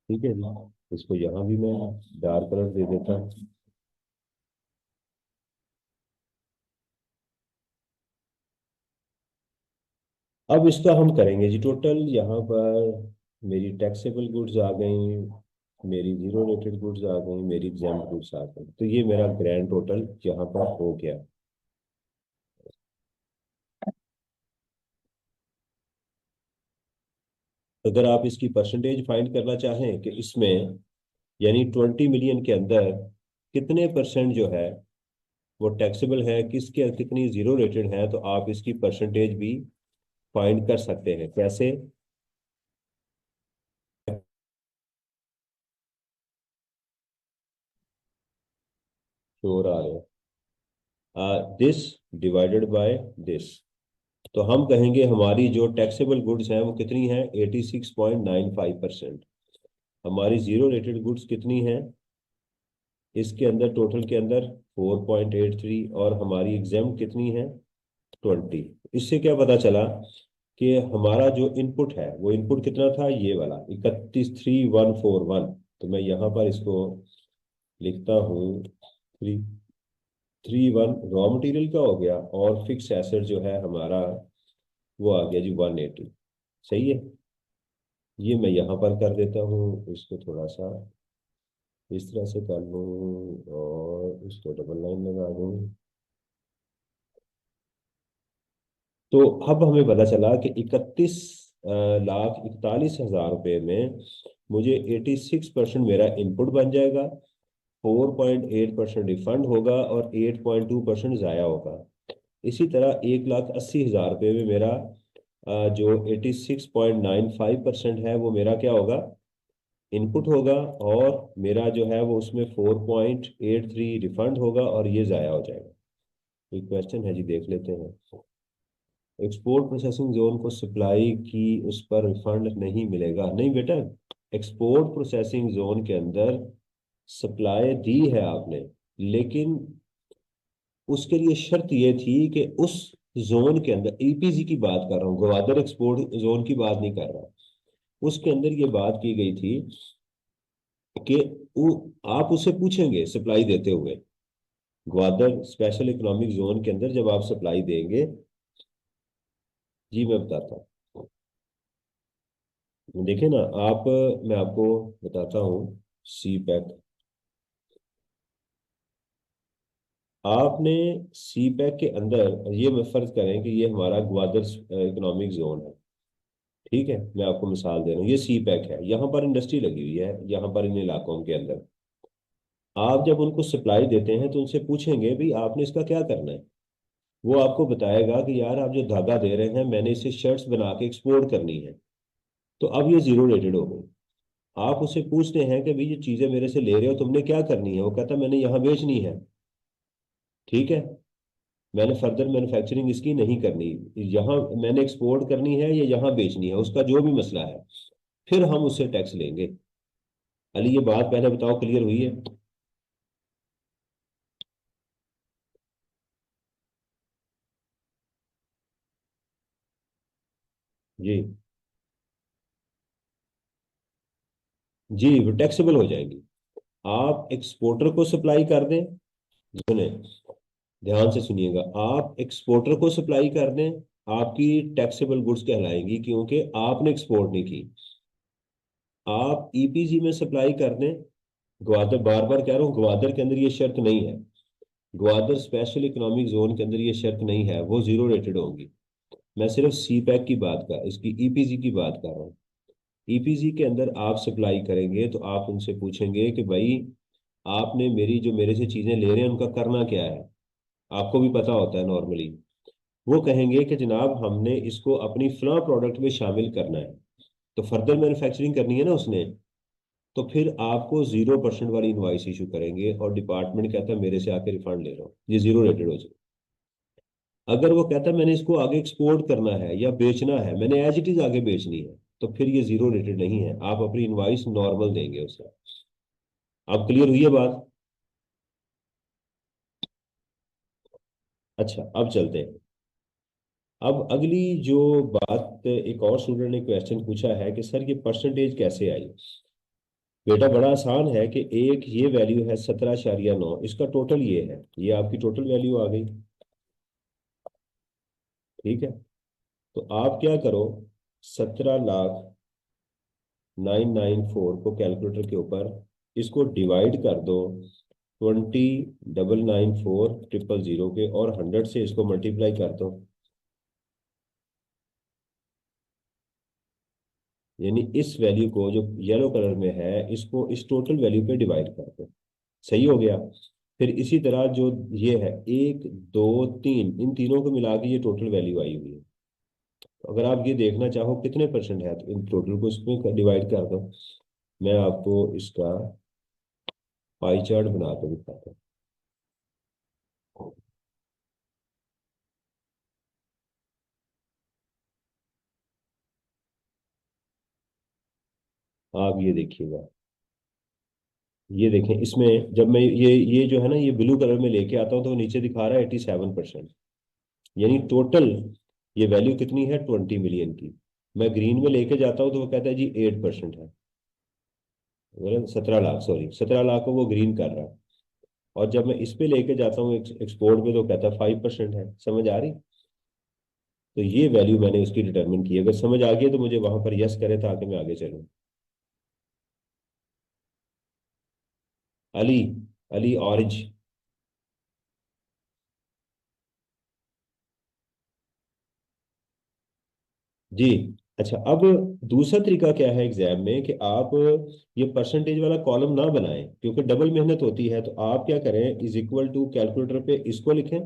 ठीक है जी। इसको यहाँ भी मैं डार्क कलर दे देता हूँ। अब इसका हम करेंगे जी टोटल, यहाँ पर मेरी टैक्सेबल गुड्स आ गई, मेरी जीरो रेटेड गुड्स आ गई, मेरी एग्जाम्प्ट गुड्स आ गई, तो ये मेरा ग्रैंड टोटल यहाँ पर हो गया। अगर आप इसकी परसेंटेज फाइंड करना चाहें कि इसमें यानी 20 मिलियन के अंदर कितने परसेंट जो है वो टैक्सेबल है, किसके कितनी जीरो रेटेड है, तो आप इसकी परसेंटेज भी फाइंड कर सकते हैं। कैसे? शोर आ रहे हैं, दिस डिवाइडेड बाय दिस। तो हम कहेंगे हमारी जो टैक्सेबल गुड्स हैं वो कितनी है, 86.95%। हमारी जीरो रेटेड गुड्स कितनी है, इसके अंदर टोटल के अंदर 4.83, और हमारी एग्जाम कितनी है, 20। इससे क्या पता चला कि हमारा जो इनपुट है वो इनपुट कितना था, ये वाला 31,3,141। तो मैं यहाँ पर इसको लिखता हूँ, 3,3,1 रॉ मटेरियल का हो गया, और फिक्स एसेट जो है हमारा वो आ गया जी 180। सही है। ये मैं यहाँ पर कर देता हूँ, इसको थोड़ा सा इस तरह से कर लूँ और इसको डबल लाइन लगा दूँ। तो अब हमें पता चला कि 31,41,000 रुपये में मुझे 86% मेरा इनपुट बन जाएगा, 4.8% रिफंड होगा और 8.2% ज़ाया होगा। इसी तरह 1,80,000 रुपये में मेरा जो 86.95% है वो मेरा क्या होगा, इनपुट होगा, और मेरा जो है वो उसमें 4.83 रिफंड होगा और ये ज़ाया हो जाएगा। एक क्वेश्चन है जी, देख लेते हैं। एक्सपोर्ट प्रोसेसिंग जोन को सप्लाई की उस पर रिफंड नहीं मिलेगा, नहीं बेटा। एक्सपोर्ट प्रोसेसिंग जोन के अंदर सप्लाई दी है आपने, लेकिन उसके लिए शर्त ये थी कि उस जोन के अंदर, ईपीजी की बात कर रहा हूँ, गवादर एक्सपोर्ट जोन की बात नहीं कर रहा, उसके अंदर ये बात की गई थी कि आप उससे पूछेंगे सप्लाई देते हुए ग्वादर स्पेशल इकोनॉमिक जोन के अंदर जब आप सप्लाई देंगे, जी मैं बताता हूँ। देखिए ना आप, मैं आपको बताता हूँ। सी पैक, आपने सी पैक के अंदर ये मैं फर्ज करें कि ये हमारा ग्वादर इकोनॉमिक जोन है। ठीक है, मैं आपको मिसाल दे रहा हूँ, ये सी पैक है, यहाँ पर इंडस्ट्री लगी हुई है, यहाँ पर इन इलाकों के अंदर। आप जब उनको सप्लाई देते हैं तो उनसे पूछेंगे भाई आपने इसका क्या करना है। वो आपको बताएगा कि यार आप जो धागा दे रहे हैं मैंने इसे शर्ट्स बना के एक्सपोर्ट करनी है। तो अब ये जीरो रेटेड हो गई। आप उससे पूछते हैं कि भाई ये चीजें मेरे से ले रहे हो तुमने क्या करनी है, वो कहता है मैंने यहाँ बेचनी है। ठीक है, मैंने फर्दर मैन्युफैक्चरिंग इसकी नहीं करनी, यहाँ मैंने एक्सपोर्ट करनी है या यहाँ बेचनी है, उसका जो भी मसला है, फिर हम उससे टैक्स लेंगे। अली ये बात पहले बताओ क्लियर हुई है? जी जी, वो टैक्सेबल हो जाएंगी। आप एक्सपोर्टर को सप्लाई कर दें, सुने, ध्यान से सुनिएगा, आप एक्सपोर्टर को सप्लाई कर दें, आपकी टैक्सेबल गुड्स कहलाएंगी क्योंकि आपने एक्सपोर्ट नहीं की। आप ईपीजी में सप्लाई कर दें, ग्वादर, बार बार कह रहा हूँ ग्वादर के अंदर ये शर्त नहीं है, ग्वादर स्पेशल इकोनॉमिक जोन के अंदर ये शर्त नहीं है, वो जीरो रेटेड होंगी। मैं सिर्फ सी पैक की बात कर, इसकी ईपीजी की बात कर रहा हूँ। ईपीजी के अंदर आप सप्लाई करेंगे तो आप उनसे पूछेंगे कि भाई आपने मेरी जो मेरे से चीजें ले रहे हैं उनका करना क्या है। आपको भी पता होता है नॉर्मली। वो कहेंगे कि जनाब हमने इसको अपनी फला प्रोडक्ट में शामिल करना है, तो फर्दर मैन्युफैक्चरिंग करनी है ना उसने। तो फिर आपको 0% वाली इनवाइस इशू करेंगे और डिपार्टमेंट कहता है मेरे से आके रिफंड ले रहा हूँ, ये जीरो रेटेड हो जाए। अगर वो कहता है मैंने इसको आगे एक्सपोर्ट करना है या बेचना है, मैंने एज इट इज आगे बेचनी है, तो फिर ये जीरो रेटेड नहीं है, आप अपनी इनवाइस नॉर्मल देंगे उसे। अब क्लियर हुई है बात? अच्छा अब चलते हैं। अब अगली जो बात, एक और स्टूडेंट ने क्वेश्चन पूछा है कि सर ये परसेंटेज कैसे आई। बेटा बड़ा आसान है कि एक ये वैल्यू है 17.9, इसका टोटल ये है, ये आपकी टोटल वैल्यू आ गई। ठीक है, तो आप क्या करो, 17,994 को कैलकुलेटर के ऊपर इसको डिवाइड कर दो 20,994,000 के, और 100 से इसको मल्टीप्लाई कर दो। यानी इस वैल्यू को जो येलो कलर में है इसको इस टोटल वैल्यू पे डिवाइड कर दो। सही हो गया। फिर इसी तरह जो ये है 1 2 3, इन तीनों को मिला के ये टोटल वैल्यू आई हुई है। तो अगर आप ये देखना चाहो कितने परसेंट है तो इन टोटल को इसमें डिवाइड कर दो। मैं आपको इसका पाई चार्ट बना के दिखाता हूँ, आप ये देखिएगा। ये देखें, इसमें जब मैं ये जो है ना ये ब्लू कलर में लेके आता हूँ तो वो नीचे दिखा रहा है 87%। यानी टोटल ये वैल्यू कितनी है, 20 मिलियन की। मैं ग्रीन में लेके जाता हूँ तो वो कहता है जी 8% है, 17 लाख, सॉरी 17 लाख को वो ग्रीन कर रहा है। और जब मैं इस पे लेके जाता हूँ एक्सपोर्ट पे तो कहता है 5% है। समझ आ रही? तो ये वैल्यू मैंने उसकी डिटरमिन की। अगर समझ आ गई तो मुझे वहां पर यस करे ताकि मैं आगे चलूँ। अली, अली ऑरेंज। जी। अच्छा अब दूसरा तरीका क्या है एग्जाम में कि आप ये परसेंटेज वाला कॉलम ना बनाएं क्योंकि डबल मेहनत होती है। तो आप क्या करें, इज इक्वल टू कैलकुलेटर पे इसको लिखें,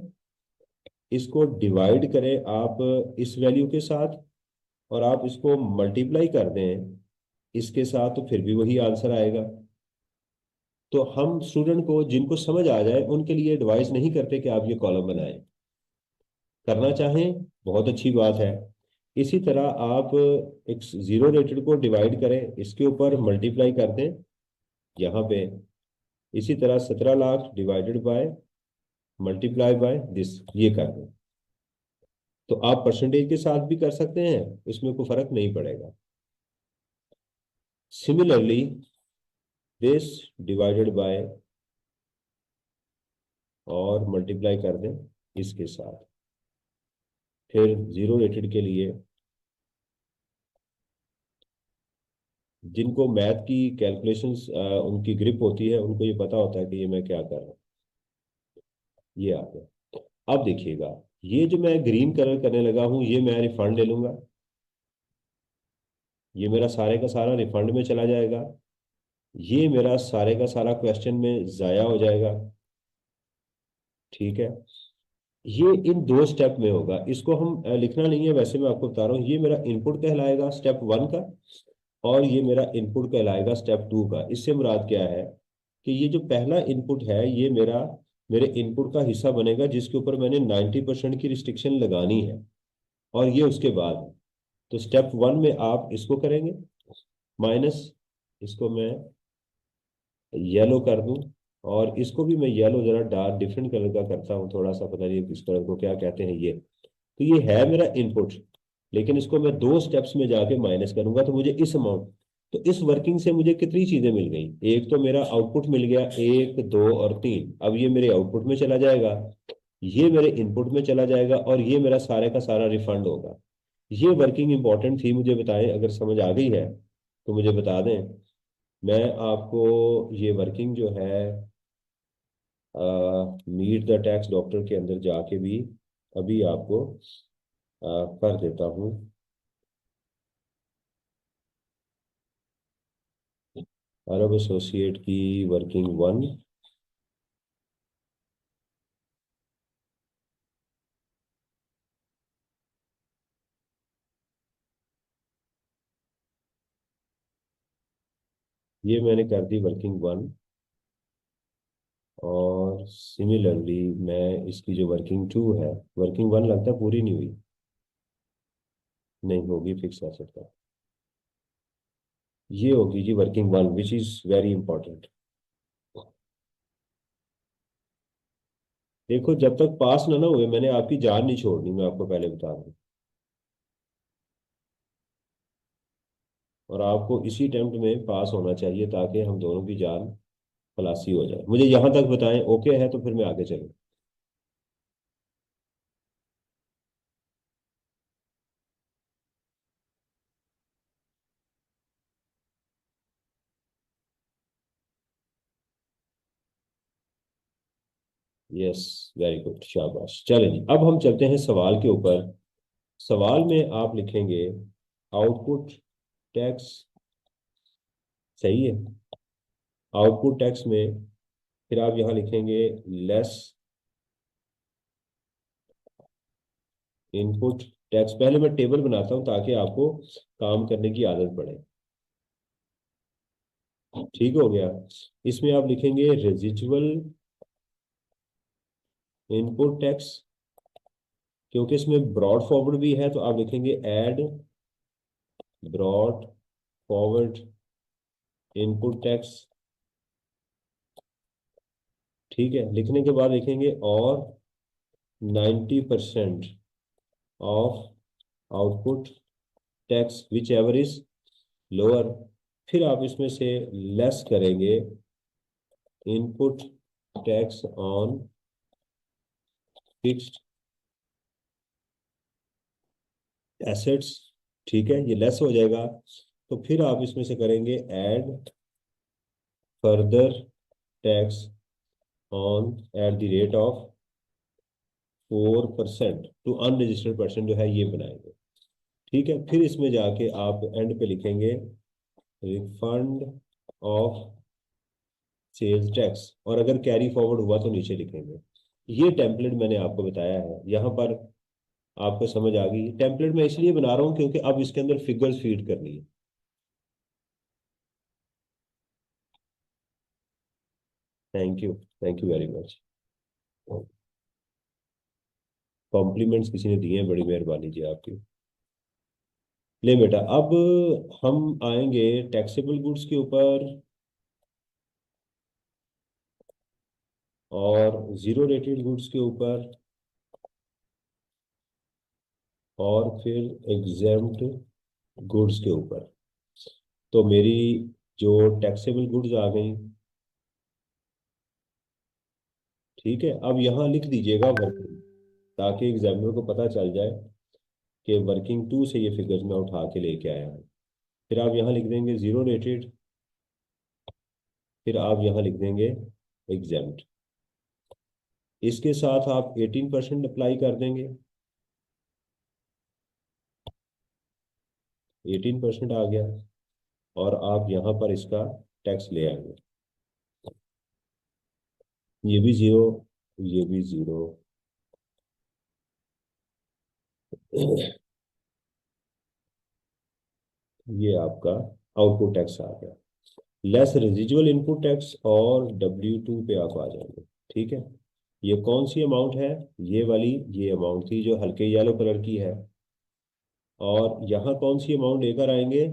इसको डिवाइड करें आप इस वैल्यू के साथ, और आप इसको मल्टीप्लाई कर दें इसके साथ, तो फिर भी वही आंसर आएगा। तो हम स्टूडेंट को जिनको समझ आ जाए उनके लिए एडवाइस नहीं करते कि आप ये कॉलम बनाएं। करना चाहें बहुत अच्छी बात है। इसी तरह आप एक जीरो रेटेड को डिवाइड करें, इसके ऊपर मल्टीप्लाई कर दें यहाँ पे। इसी तरह 17 lakh divided by multiply by this, ये कर दें। तो आप परसेंटेज के साथ भी कर सकते हैं, इसमें कोई फर्क नहीं पड़ेगा। सिमिलरली दिस डिवाइडेड बाय और मल्टीप्लाई कर दें इसके साथ। फिर जीरो रेटेड के लिए जिनको मैथ की कैलकुलेशंस उनकी ग्रिप होती है, उनको ये पता होता है कि ये मैं क्या कर रहा हूँ। ये आ गया। अब देखिएगा, ये जो मैं ग्रीन कलर करने लगा हूँ, ये मैं रिफंड ले लूंगा। ये मेरा सारे का सारा रिफंड में चला जाएगा। ये मेरा सारे का सारा क्वेश्चन में जाया हो जाएगा। ठीक है। ये इन दो स्टेप में होगा, इसको हम लिखना नहीं है, वैसे मैं आपको बता रहा हूँ। ये मेरा इनपुट कहलाएगा स्टेप वन का, और ये मेरा इनपुट कहलाएगा स्टेप टू का। इससे मुराद क्या है कि ये जो पहला इनपुट है, ये मेरे इनपुट का हिस्सा बनेगा, जिसके ऊपर मैंने 90% की रिस्ट्रिक्शन लगानी है, और ये उसके बाद है। तो स्टेप वन में आप इसको करेंगे माइनस, इसको मैं येलो कर दूं, और इसको भी मैं येलो जरा डार्क डिफरेंट कलर का करता हूँ थोड़ा सा, पता नहीं किस कलर को क्या कहते हैं ये। तो ये है मेरा इनपुट, लेकिन इसको मैं दो स्टेप्स में जाके माइनस करूंगा, तो मुझे इस अमाउंट, तो इस वर्किंग से मुझे कितनी चीजें मिल गई। एक तो मेरा आउटपुट मिल गया, एक दो और तीन। अब ये मेरे आउटपुट में चला जाएगा, ये मेरे इनपुट में चला जाएगा, और ये मेरा सारे का सारा रिफंड होगा। ये वर्किंग इंपॉर्टेंट थी, मुझे बताएं अगर समझ आ गई है तो मुझे बता दें। मैं आपको ये वर्किंग जो है मीट द टैक्स डॉक्टर के अंदर जाके भी अभी आपको कर देता हूँ। अरब एसोसिएट की वर्किंग वन। ये मैंने कर दी वर्किंग वन, और सिमिलरली मैं इसकी जो वर्किंग टू है, वर्किंग वन लगता है पूरी नहीं हुई, नहीं होगी फिक्स एसेट का। ये होगी जी working one, which is very important. देखो, जब तक पास ना हुए मैंने आपकी जान नहीं छोड़नी, मैं आपको पहले बता दूं। और आपको इसी अटेम्प्ट में पास होना चाहिए, ताकि हम दोनों की जान खलासी हो जाए। मुझे यहां तक बताएं, ओके है तो फिर मैं आगे चलूँ। यस, वेरी गुड, शाबाश। चलें जी, अब हम चलते हैं सवाल के ऊपर। सवाल में आप लिखेंगे आउटपुट टैक्स। सही है। आउटपुट टैक्स में फिर आप यहां लिखेंगे लेस इनपुट टैक्स। पहले मैं टेबल बनाता हूं ताकि आपको काम करने की आदत पड़े। ठीक हो गया। इसमें आप लिखेंगे रेजिजुअल इनपुट टैक्स, क्योंकि इसमें ब्रॉड फॉरवर्ड भी है, तो आप लिखेंगे add brought forward input tax. ठीक है। लिखने के बाद लिखेंगे और 90% of output tax which ever is lower. फिर आप इसमें से लेस करेंगे input tax on fixed assets. ठीक है, ये लेस हो जाएगा। तो फिर आप इसमें से करेंगे add further tax on at the rate of 4% to unregistered person, जो है ये बनाएंगे। ठीक है। फिर इसमें जाके आप एंड पे लिखेंगे रिफंड ऑफ सेल्स टैक्स, और अगर कैरी फॉरवर्ड हुआ तो नीचे लिखेंगे। ये टेम्पलेट मैंने आपको बताया है यहाँ पर। आपको समझ आ गई। टेम्पलेट मैं इसलिए बना रहा हूँ क्योंकि अब इसके अंदर फिगर्स फीड करनी है। Thank you, thank you very much. Compliments किसी ने दिए हैं, बड़ी मेहरबानी जी आपकी। ले बेटा, अब हम आएंगे टैक्सेबल गुड्स के ऊपर, और जीरो रेटेड गुड्स के ऊपर, और फिर एग्जेम्प्ट गुड्स के ऊपर। तो मेरी जो टैक्सेबल गुड्स आ गई, ठीक है, अब यहाँ लिख दीजिएगा वर्किंग, ताकि एग्जामिनर को पता चल जाए कि वर्किंग टू से ये फिगर्स मैं उठा के लेके आया हूँ। फिर आप यहाँ लिख देंगे जीरो रेटेड, फिर आप यहाँ लिख देंगे एग्जाम्ड। इसके साथ आप 18% अप्लाई कर देंगे, 18% आ गया, और आप यहाँ पर इसका टैक्स ले आएंगे। ये भी जीरो, ये भी जीरो, ये आपका आउटपुट टैक्स आ गया, लेस रेजिजुअल इनपुट टैक्स, और W2 पे आप आ जाएंगे। ठीक है, ये कौन सी अमाउंट है? ये वाली, ये अमाउंट थी जो हल्के येलो कलर की है। और यहाँ कौन सी अमाउंट लेकर आएंगे?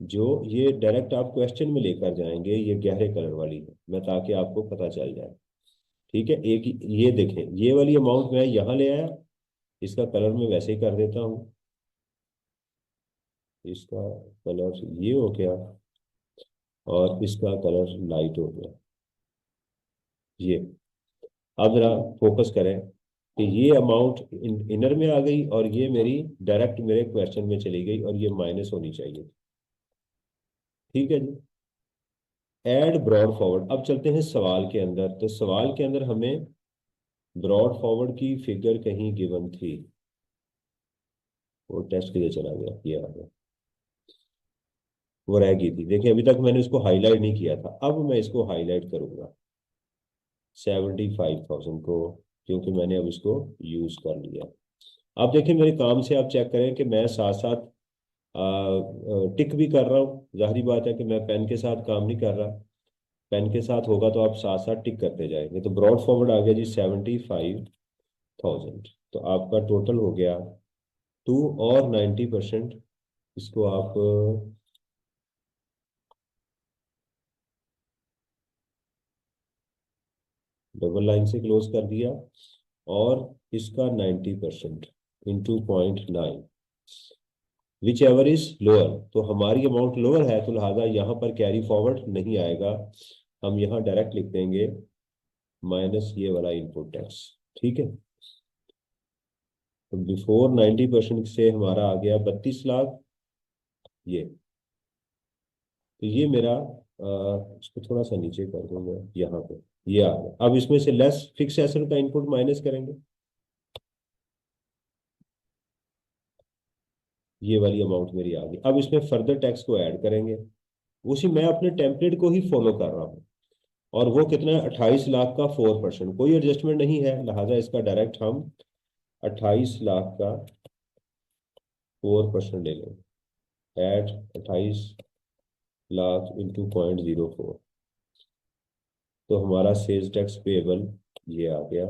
जो ये डायरेक्ट आप क्वेश्चन में लेकर जाएंगे, ये गहरे कलर वाली है, मैं ताकि आपको पता चल जाए। ठीक है, एक ये देखें, ये वाली अमाउंट मैं यहाँ ले आया, इसका कलर मैं वैसे ही कर देता हूँ, इसका कलर ये हो गया, और इसका कलर लाइट हो गया। ये, अब जरा फोकस करें कि ये अमाउंट इनर में आ गई, और ये मेरी डायरेक्ट मेरे क्वेश्चन में चली गई, और ये माइनस होनी चाहिए। ठीक है जी। ऐड ब्रॉड फॉरवर्ड, अब चलते हैं सवाल के अंदर। तो सवाल के अंदर हमें ब्रॉड फॉरवर्ड की फिगर कहीं गिवन थी, वो टेस्ट के लिए चला गया, ये आ गया, वो रह गई थी। देखिए अभी तक मैंने इसको हाईलाइट नहीं किया था, अब मैं इसको हाईलाइट करूंगा 75,000 को, क्योंकि मैंने अब इसको यूज कर लिया। अब देखिए मेरे काम से आप चेक करें कि मैं साथ साथ टिक भी कर रहा हूँ। जाहिर बात है कि मैं पेन के साथ काम नहीं कर रहा, पेन के साथ होगा तो आप साथ साथ टिक करते जाएंगे। तो ब्रॉड फॉरवर्ड आ गया जी 75,000, तो आपका टोटल हो गया 2 और 90%। इसको आप डबल लाइन से क्लोज कर दिया, और इसका 90% into 0.9, which ever is lower. तो हमारी अमाउंट लोअर है, तो लिहाजा यहाँ पर कैरी फॉरवर्ड नहीं आएगा, हम यहाँ डायरेक्ट लिख देंगे माइनस ये वाला इनपुट टैक्स। ठीक है, तो बिफोर 90% से हमारा आ गया 32 लाख। ये, तो ये मेरा इसको थोड़ा सा नीचे कर दूंगा यहाँ पे, ये आ गया। अब इसमें से लेस फिक्स एसेट का इनपुट माइनस करेंगे, ये वाली अमाउंट मेरी आ गई। अब इसमें फर्दर टैक्स को ऐड करेंगे, उसी मैं अपने टेम्पलेट को ही फॉलो कर रहा हूँ। और वो कितना है? 28 लाख का 4%, कोई एडजस्टमेंट नहीं है, लिहाजा इसका डायरेक्ट हम 28 लाख का 4% ले लेंगे। एड 28 लाख इंटू 0.04, तो हमारा सेल्स टैक्स पेएबल ये आ गया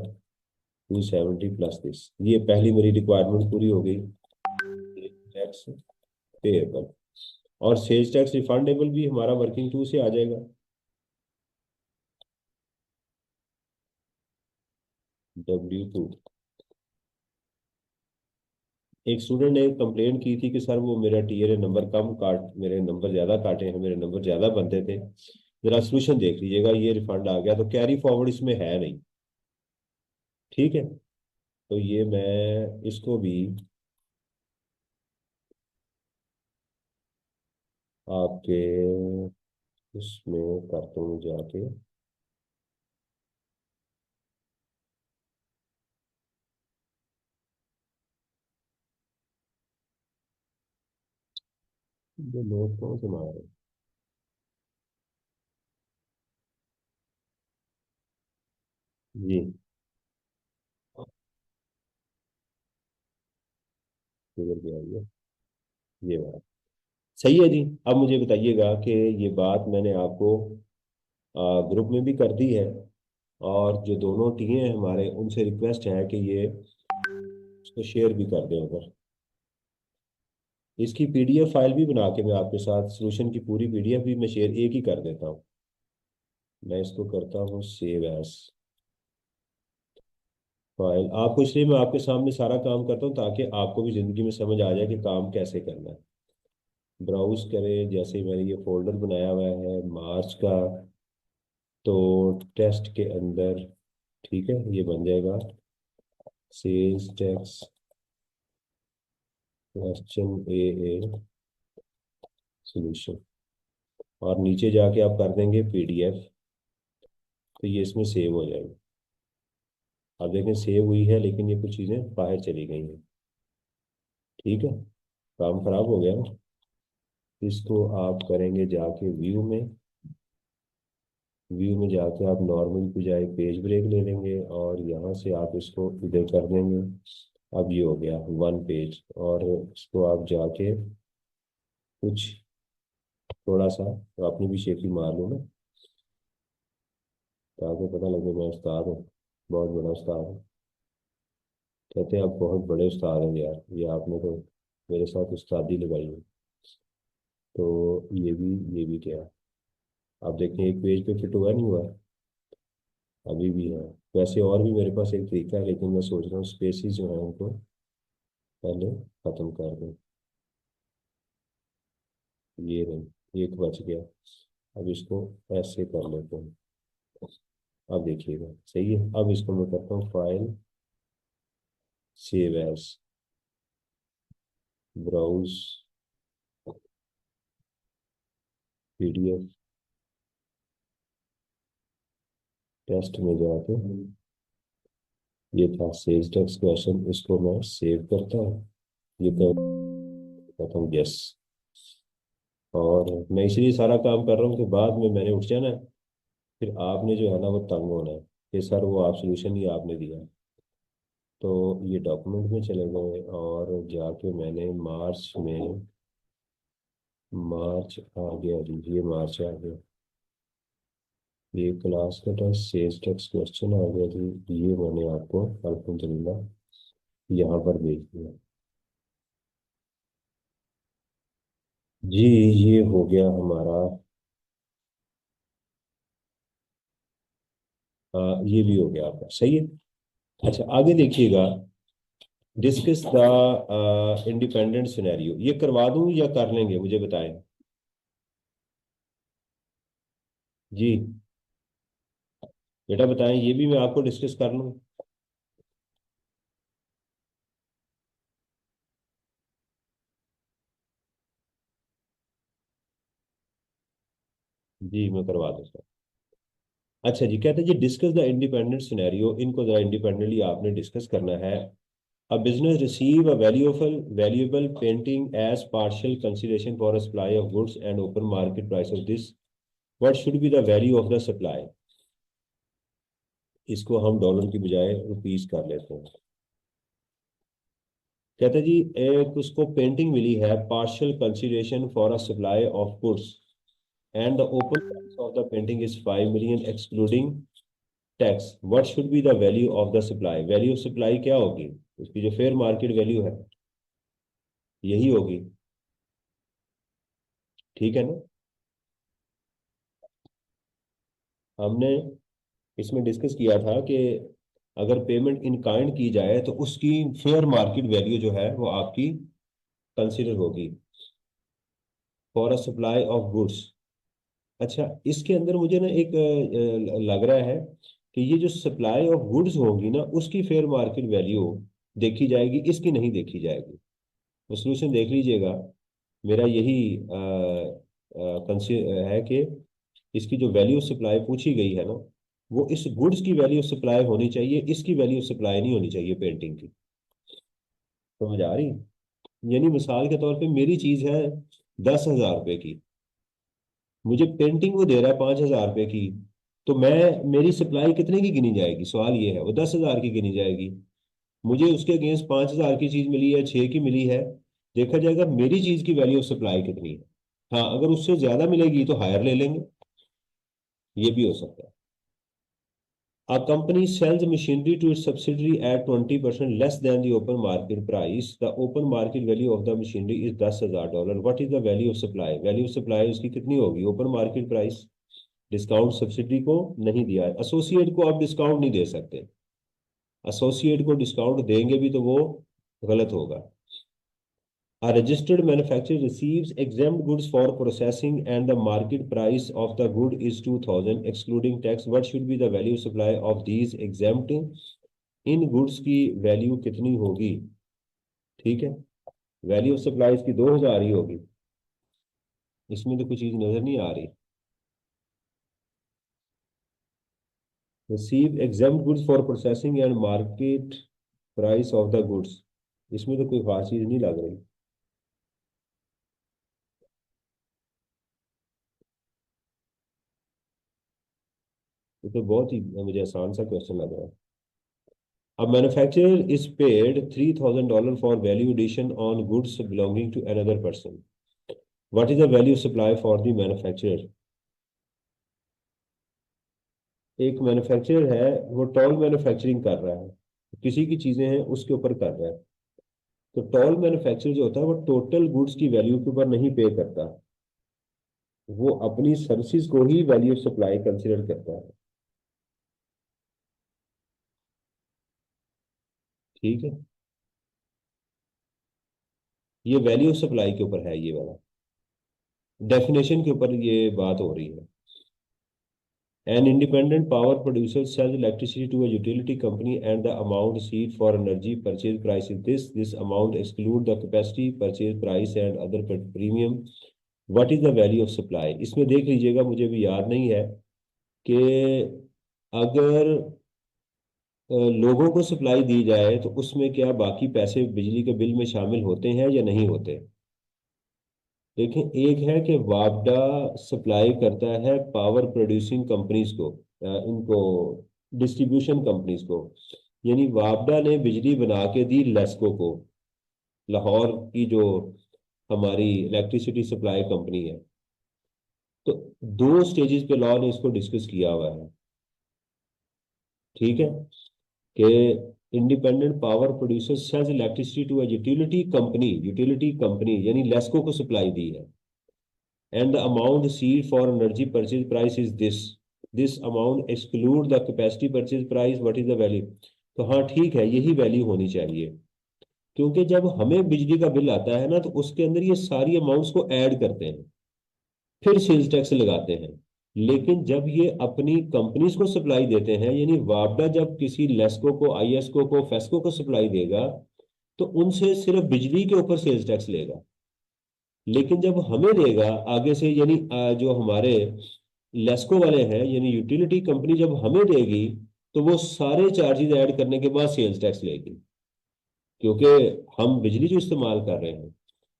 270 प्लस दिस। ये पहली मेरी रिक्वायरमेंट पूरी हो गई, टैक्स पेएबल। और सेल्स टैक्स रिफंडेबल भी हमारा वर्किंग टू से आ जाएगा, W2। एक स्टूडेंट ने कंप्लेन की थी कि सर वो मेरा टीएलए नंबर कम काट, मेरे नंबर ज़्यादा काटे हैं, मेरे नंबर ज़्यादा बनते थे, ज़रा सोल्यूशन देख लीजिएगा। ये रिफंड आ गया, तो कैरी फॉरवर्ड इसमें है नहीं। ठीक है, तो ये मैं इसको भी आपके इसमें करता हूँ जाके, ये नोट कौन से मार रहे हैं? जी, किधर गया ये बात सही है जी। अब मुझे बताइएगा कि ये बात मैंने आपको ग्रुप में भी कर दी है, और जो दोनों टीम हैं हमारे, उनसे रिक्वेस्ट है कि ये इसको शेयर भी कर दें उधर। इसकी पीडीएफ फाइल भी बना के मैं आपके साथ सॉल्यूशन की पूरी पीडीएफ भी मैं शेयर एक ही कर देता हूँ। मैं इसको करता हूँ सेव एज फाइल, आपको इसलिए मैं आपके सामने सारा काम करता हूँ ताकि आपको भी जिंदगी में समझ आ जाए कि काम कैसे करना है। ब्राउज करें, जैसे ही मैंने ये फोल्डर बनाया हुआ है मार्च का, तो टेस्ट के अंदर ठीक है, ये बन जाएगा sales tax question a solution. और नीचे जाके आप कर देंगे पीडीएफ, तो ये इसमें सेव हो जाएगा। अब देखें सेव हुई है, लेकिन ये कुछ चीज़ें बाहर चली गई हैं। ठीक है, काम खराब हो गया ना। इसको आप करेंगे जाके व्यू में। व्यू में जाके आप नॉर्मल की बजाय पेज ब्रेक ले लेंगे और यहाँ से आप इसको इधर कर देंगे। अब ये हो गया वन पेज, और इसको आप जाके कुछ थोड़ा सा तो अपनी भी शेखी मार लो ना, ताकि पता लगे मैं उस्ताद हूँ, बहुत बड़ा उस्ताद हूँ। कहते हैं आप बहुत बड़े उस्ताद हैं यार, ये आपने तो मेरे साथ उस्तादी लगाई है। तो ये भी क्या, आप देखें एक पेज पे फिट हुआ नहीं हुआ, अभी भी है। वैसे और भी मेरे पास एक तरीका है, लेकिन मैं सोच रहा हूँ स्पेसिस जो है उनको पहले ख़त्म कर दूँ। ये नहीं, एक बच गया। अब इसको ऐसे कर लेते हैं। अब देखिएगा सही है। अब इसको मैं करता हूँ file, save as, browse PDF, test में जाके ये था सेल्स टैक्स क्वेश्चन, इसको मैं सेव करता हूँ। ये करता हूँ यस। और मैं इसलिए सारा काम कर रहा हूँ कि बाद में मैंने उठ जाना है, फिर आपने जो है ना वो तंग होना है कि सर वो आप सोल्यूशन ही आपने दिया। तो ये डॉक्यूमेंट में चले गए और जाके मैंने मार्च आ गया जी, ये मार्च आ गया। ये क्लास का टेस्ट सेल्स टैक्स क्वेश्चन आ गया जी, ये मैंने आपको अल्हम्दुलिल्लाह यहाँ पर भेज दिया जी। ये हो गया हमारा, ये भी हो गया आपका, सही है। अच्छा आगे देखिएगा, डिस्कस द इंडिपेंडेंट सिनेरियो, ये करवा दूं या कर लेंगे, मुझे बताएं जी। बेटा बताएं, ये भी मैं आपको डिस्कस कर लूं। जी मैं करवा दूंगा। अच्छा जी, कहते हैं जी डिस्कस द इंडिपेंडेंट सिनेरियो, इनको जरा इंडिपेंडेंटली आपने डिस्कस करना है। A business receive a valuable painting as partial consideration for a supply of goods and open market price of this. What should be the value of the supply? इसको हम dollar की बजाय rupees कर लेते हैं। कहते हैं जी एक उसको पेंटिंग मिली है, partial consideration for a supply of goods and the open price of the painting is 5 million excluding tax. What should be the value of the supply? Value of supply क्या होगी? उसकी जो फेयर मार्केट वैल्यू है यही होगी। ठीक है ना। हमने इसमें डिस्कस किया था कि अगर पेमेंट इन काइंड की जाए तो उसकी फेयर मार्केट वैल्यू जो है वो आपकी कंसिडर होगी for a supply of goods. अच्छा इसके अंदर मुझे ना एक लग रहा है कि ये जो सप्लाई ऑफ गुड्स होंगी ना उसकी फेयर मार्केट वैल्यू देखी जाएगी, इसकी नहीं देखी जाएगी। तो सोल्यूशन देख लीजिएगा, मेरा यही है कि इसकी जो वैल्यू सप्लाई पूछी गई है ना, वो इस गुड्स की वैल्यू सप्लाई होनी चाहिए, इसकी वैल्यू सप्लाई नहीं होनी चाहिए पेंटिंग की। समझ आ रही? यानी मिसाल के तौर पे मेरी चीज है 10,000 रुपए की, मुझे पेंटिंग वो दे रहा है 5,000 रुपए की, तो मैं, मेरी सप्लाई कितने की गिनी जाएगी? सवाल ये है, वो 10,000 की गिनी जाएगी। मुझे उसके अगेंस्ट 5,000 की चीज मिली है, 6 की मिली है, देखा जाएगा मेरी चीज की वैल्यू ऑफ सप्लाई कितनी है। हाँ अगर उससे ज्यादा मिलेगी तो हायर ले लेंगे, ये भी हो सकता है। A company sells machinery to its subsidiary at 20% less than the open market price. The open market value of the machinery is $10,000. What is the value of supply? Value of supply उसकी कितनी होगी? Open market price. Discount subsidy को नहीं दिया है, associate को आप discount नहीं दे सकते। एसोसिएट को डिस्काउंट देंगे भी तो वो गलत होगा। A registered manufacturer receives exempt goods for processing and the market price of the good is 2000 excluding tax. What should be the value supply of these exempt? In goods की value कितनी होगी? ठीक है, वैल्यू ऑफ सप्लाई की 2000 ही होगी। इसमें तो कुछ चीज नजर नहीं आ रही। Receive exempt goods for processing and market price of the goods, इसमें तो कोई खास चीज नहीं लग रही। ये तो बहुत ही मुझे आसान सा क्वेश्चन लग रहा है। A manufacturer is paid $3000 for value addition on goods belonging to another person. What is the value supply for the manufacturer? एक मैन्युफैक्चरर है, वो टॉल मैन्युफैक्चरिंग कर रहा है, किसी की चीजें हैं उसके ऊपर कर रहा है। तो टॉल मैन्युफैक्चरर जो होता है वो टोटल गुड्स की वैल्यू के ऊपर नहीं पे करता, वो अपनी सर्विसेज को ही वैल्यू सप्लाई कंसिडर करता है। ठीक है, ये वैल्यू सप्लाई के ऊपर है, ये वाला डेफिनेशन के ऊपर ये बात हो रही है। An independent power producer sells electricity to a utility company and the amount received for energy purchase price is this. This amount exclude the capacity purchase price and other premium. What is the value of supply? इसमें देख लीजिएगा, मुझे भी याद नहीं है कि अगर लोगों को सप्लाई दी जाए तो उसमें क्या बाकी पैसे बिजली के बिल में शामिल होते हैं या नहीं होते। देखें, एक है कि वापडा सप्लाई करता है पावर प्रोड्यूसिंग कंपनीज को, इनको डिस्ट्रीब्यूशन कंपनीज को, यानी वापडा ने बिजली बना के दी लेस्को को, लाहौर की जो हमारी इलेक्ट्रिसिटी सप्लाई कंपनी है। तो दो स्टेजेस पे लॉ ने इसको डिस्कस किया हुआ है। ठीक है, कि independent power producer sells electricity to a utility company यानी लेस्को को सप्लाई दी है, and the amount received for energy purchase price is this amount exclude the capacity purchase price, what is the value? तो हाँ ठीक है, यही वैल्यू होनी चाहिए, क्योंकि जब हमें बिजली का बिल आता है ना तो उसके अंदर ये सारी अमाउंट्स को ऐड करते हैं, फिर सेल्स टैक्स लगाते हैं। लेकिन जब ये अपनी कंपनीज को सप्लाई देते हैं, यानी वापडा जब किसी लेस्को को, आईएसको को, फेस्को को सप्लाई देगा, तो उनसे सिर्फ बिजली के ऊपर सेल्स टैक्स लेगा। लेकिन जब हमें देगा आगे से, यानी जो हमारे लेस्को वाले हैं यानी यूटिलिटी कंपनी जब हमें देगी, तो वो सारे चार्जेस ऐड करने के बाद सेल्स टैक्स लेगी, क्योंकि हम बिजली जो इस्तेमाल कर रहे हैं,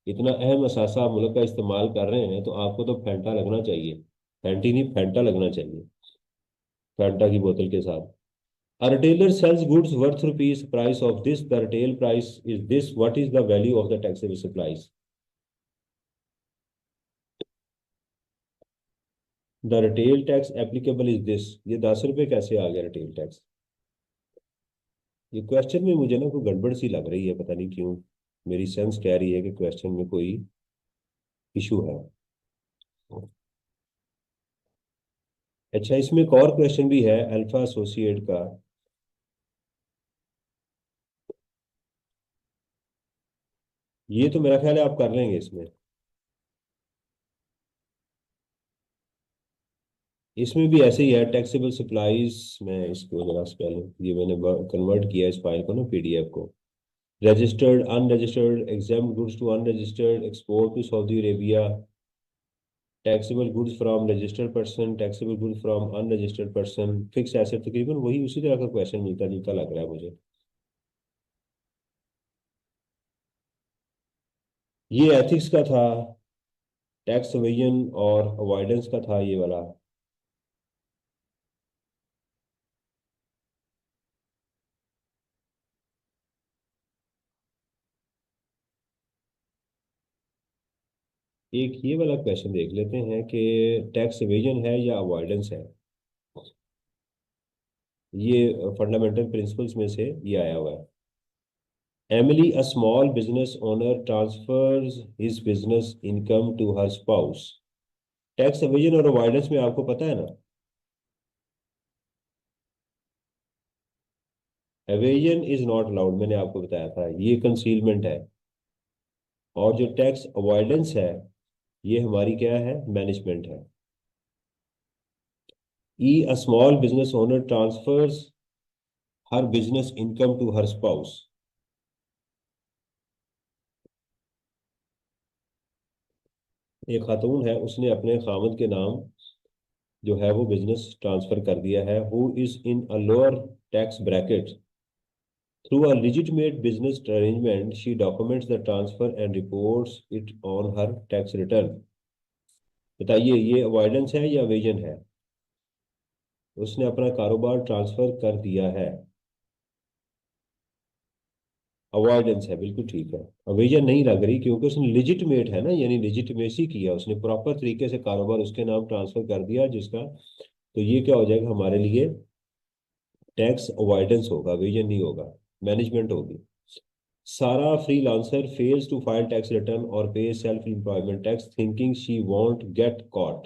इतना अहम असासा मुल्क का इस्तेमाल कर रहे हैं, तो आपको तो फैंटा लगना चाहिए, फैंटी नहीं फैंटा लगना चाहिए, फैंटा की बोतल के साथ। A retailer sells goods worth rupees price of this, the retail price is this, what is the value of the taxable supplies? The retail tax applicable is this, ये 10 रुपये कैसे आ गया रिटेल टैक्स? ये question में मुझे ना कोई गड़बड़ सी लग रही है, पता नहीं क्यों, मेरी सेंस कह रही है कि क्वेश्चन में कोई इशू है। अच्छा, इसमें एक और क्वेश्चन भी है अल्फा एसोसिएट का। ये तो मेरा ख्याल है आप कर लेंगे इसमें। इसमें भी ऐसे ही है, टैक्सेबल सप्लाईज में इसको जरा स्पेल, ये मैंने कन्वर्ट किया इस फाइल को ना, पीडीएफ को। Registered, unregistered, exempt goods to unregistered, export to Saudi Arabia, taxable goods from registered person, taxable goods from unregistered person, fix asset, तकरीबन वही उसी तरह का क्वेश्चन मिलता जुलता लग रहा है मुझे। ये एथिक्स का था, टैक्स एवेजन और अवॉइडेंस का था ये वाला। एक ये वाला क्वेश्चन देख लेते हैं कि टैक्स एवेजन है या अवॉइडेंस है। ये फंडामेंटल प्रिंसिपल्स में से ये आया हुआ है। Emily, a small business owner, transfers his business income to her spouse. Tax evasion और अवॉइडेंस में आपको पता है ना, एवेजन इज नॉट अलाउड, मैंने आपको बताया था, ये कंसीलमेंट है। और जो टैक्स अवॉइडेंस है ये हमारी क्या है, मैनेजमेंट है। E a small business owner transfers her business income to her spouse. एक खातून है, उसने अपने खामद के नाम जो है वो बिजनेस ट्रांसफर कर दिया है। Who is in a lower tax bracket through a legitimate business arrangement, she documents the transfer and reports it on her tax return। बताइए ये अवॉइडेंस है या एवेजन है? उसने अपना कारोबार ट्रांसफर कर दिया है, अवॉइडेंस है, बिल्कुल ठीक है। एवेजन नहीं लग रही क्योंकि उसने लिजिटमेट है ना, यानी लिजिटमेसी किया, उसने प्रॉपर तरीके से कारोबार उसके नाम ट्रांसफर कर दिया जिसका, तो ये क्या हो जाएगा हमारे लिए, टैक्स अवॉइडेंस होगा, एवेजन नहीं होगा, मैनेजमेंट होगी। Sarah freelancer fails to file tax return or pay self-employment tax thinking she won't get caught।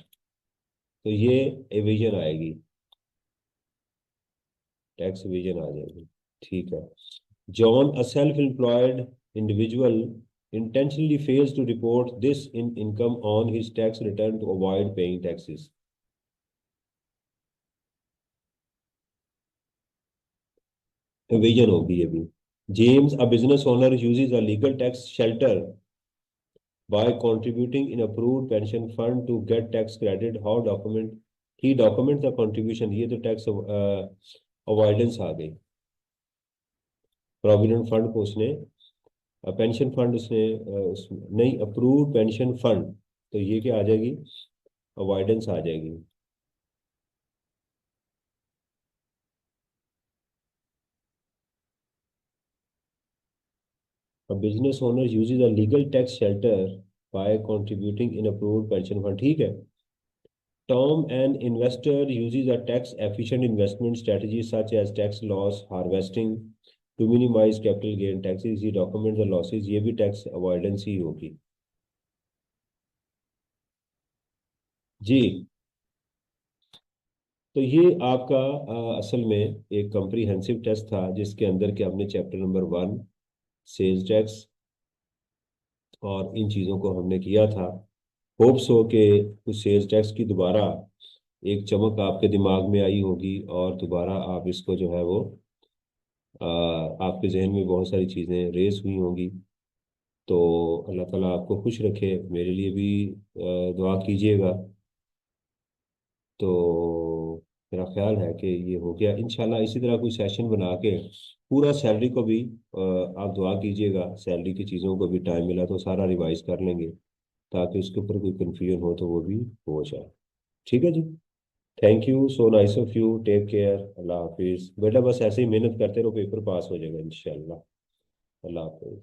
तो ये एविजन आएगी, टैक्स एविजन आ जाएगी। ठीक है। John, a self-employed individual, intentionally fails to report this in income on his tax return to avoid paying taxes। Avision होगी ये भी। James, a business owner, uses a legal tax shelter by contributing in approved pension fund to get tax credit। How document he documents the contribution। ये तो tax avoidance आ गई। Provident fund को उसने, pension fund उसने नहीं, approved pension fund, तो ये क्या आ जाएगी, अवॉइडेंस आ जाएगी। A business owner uses a legal tax shelter by contributing in approved pension fund, ठीक है। Tom, an investor, uses a tax-efficient investment strategy such as tax loss harvesting to minimize capital gain taxes। He documents the losses, ये भी tax avoidance ही होगी। जी, तो ये आपका असल में एक कम्प्रीहेंसिव टेस्ट था जिसके अंदर के हमने चैप्टर नंबर 1 सेल्स टैक्स और इन चीज़ों को हमने किया था। होप्स हो कि कुछ सेल्स टैक्स की दोबारा एक चमक आपके दिमाग में आई होगी और दोबारा आप इसको जो है वो आपके जहन में बहुत सारी चीज़ें रेस हुई होंगी। तो अल्लाह ताला आपको खुश रखे, मेरे लिए भी दुआ कीजिएगा। तो मेरा ख्याल है कि ये हो गया। इंशाल्लाह इसी तरह कोई सेशन बना के पूरा सैलरी को भी आप दुआ कीजिएगा, सैलरी की चीज़ों को भी टाइम मिला तो सारा रिवाइज कर लेंगे ताकि उसके ऊपर कोई कन्फ्यूजन हो तो वो भी हो जाए। ठीक है जी। Thank you, so nice of you, take care, Allah हाफिज़। बेटा बस ऐसे ही मेहनत करते रहो, पेपर पास हो जाएगा इंशाल्लाह। अल्लाह हाफिज़।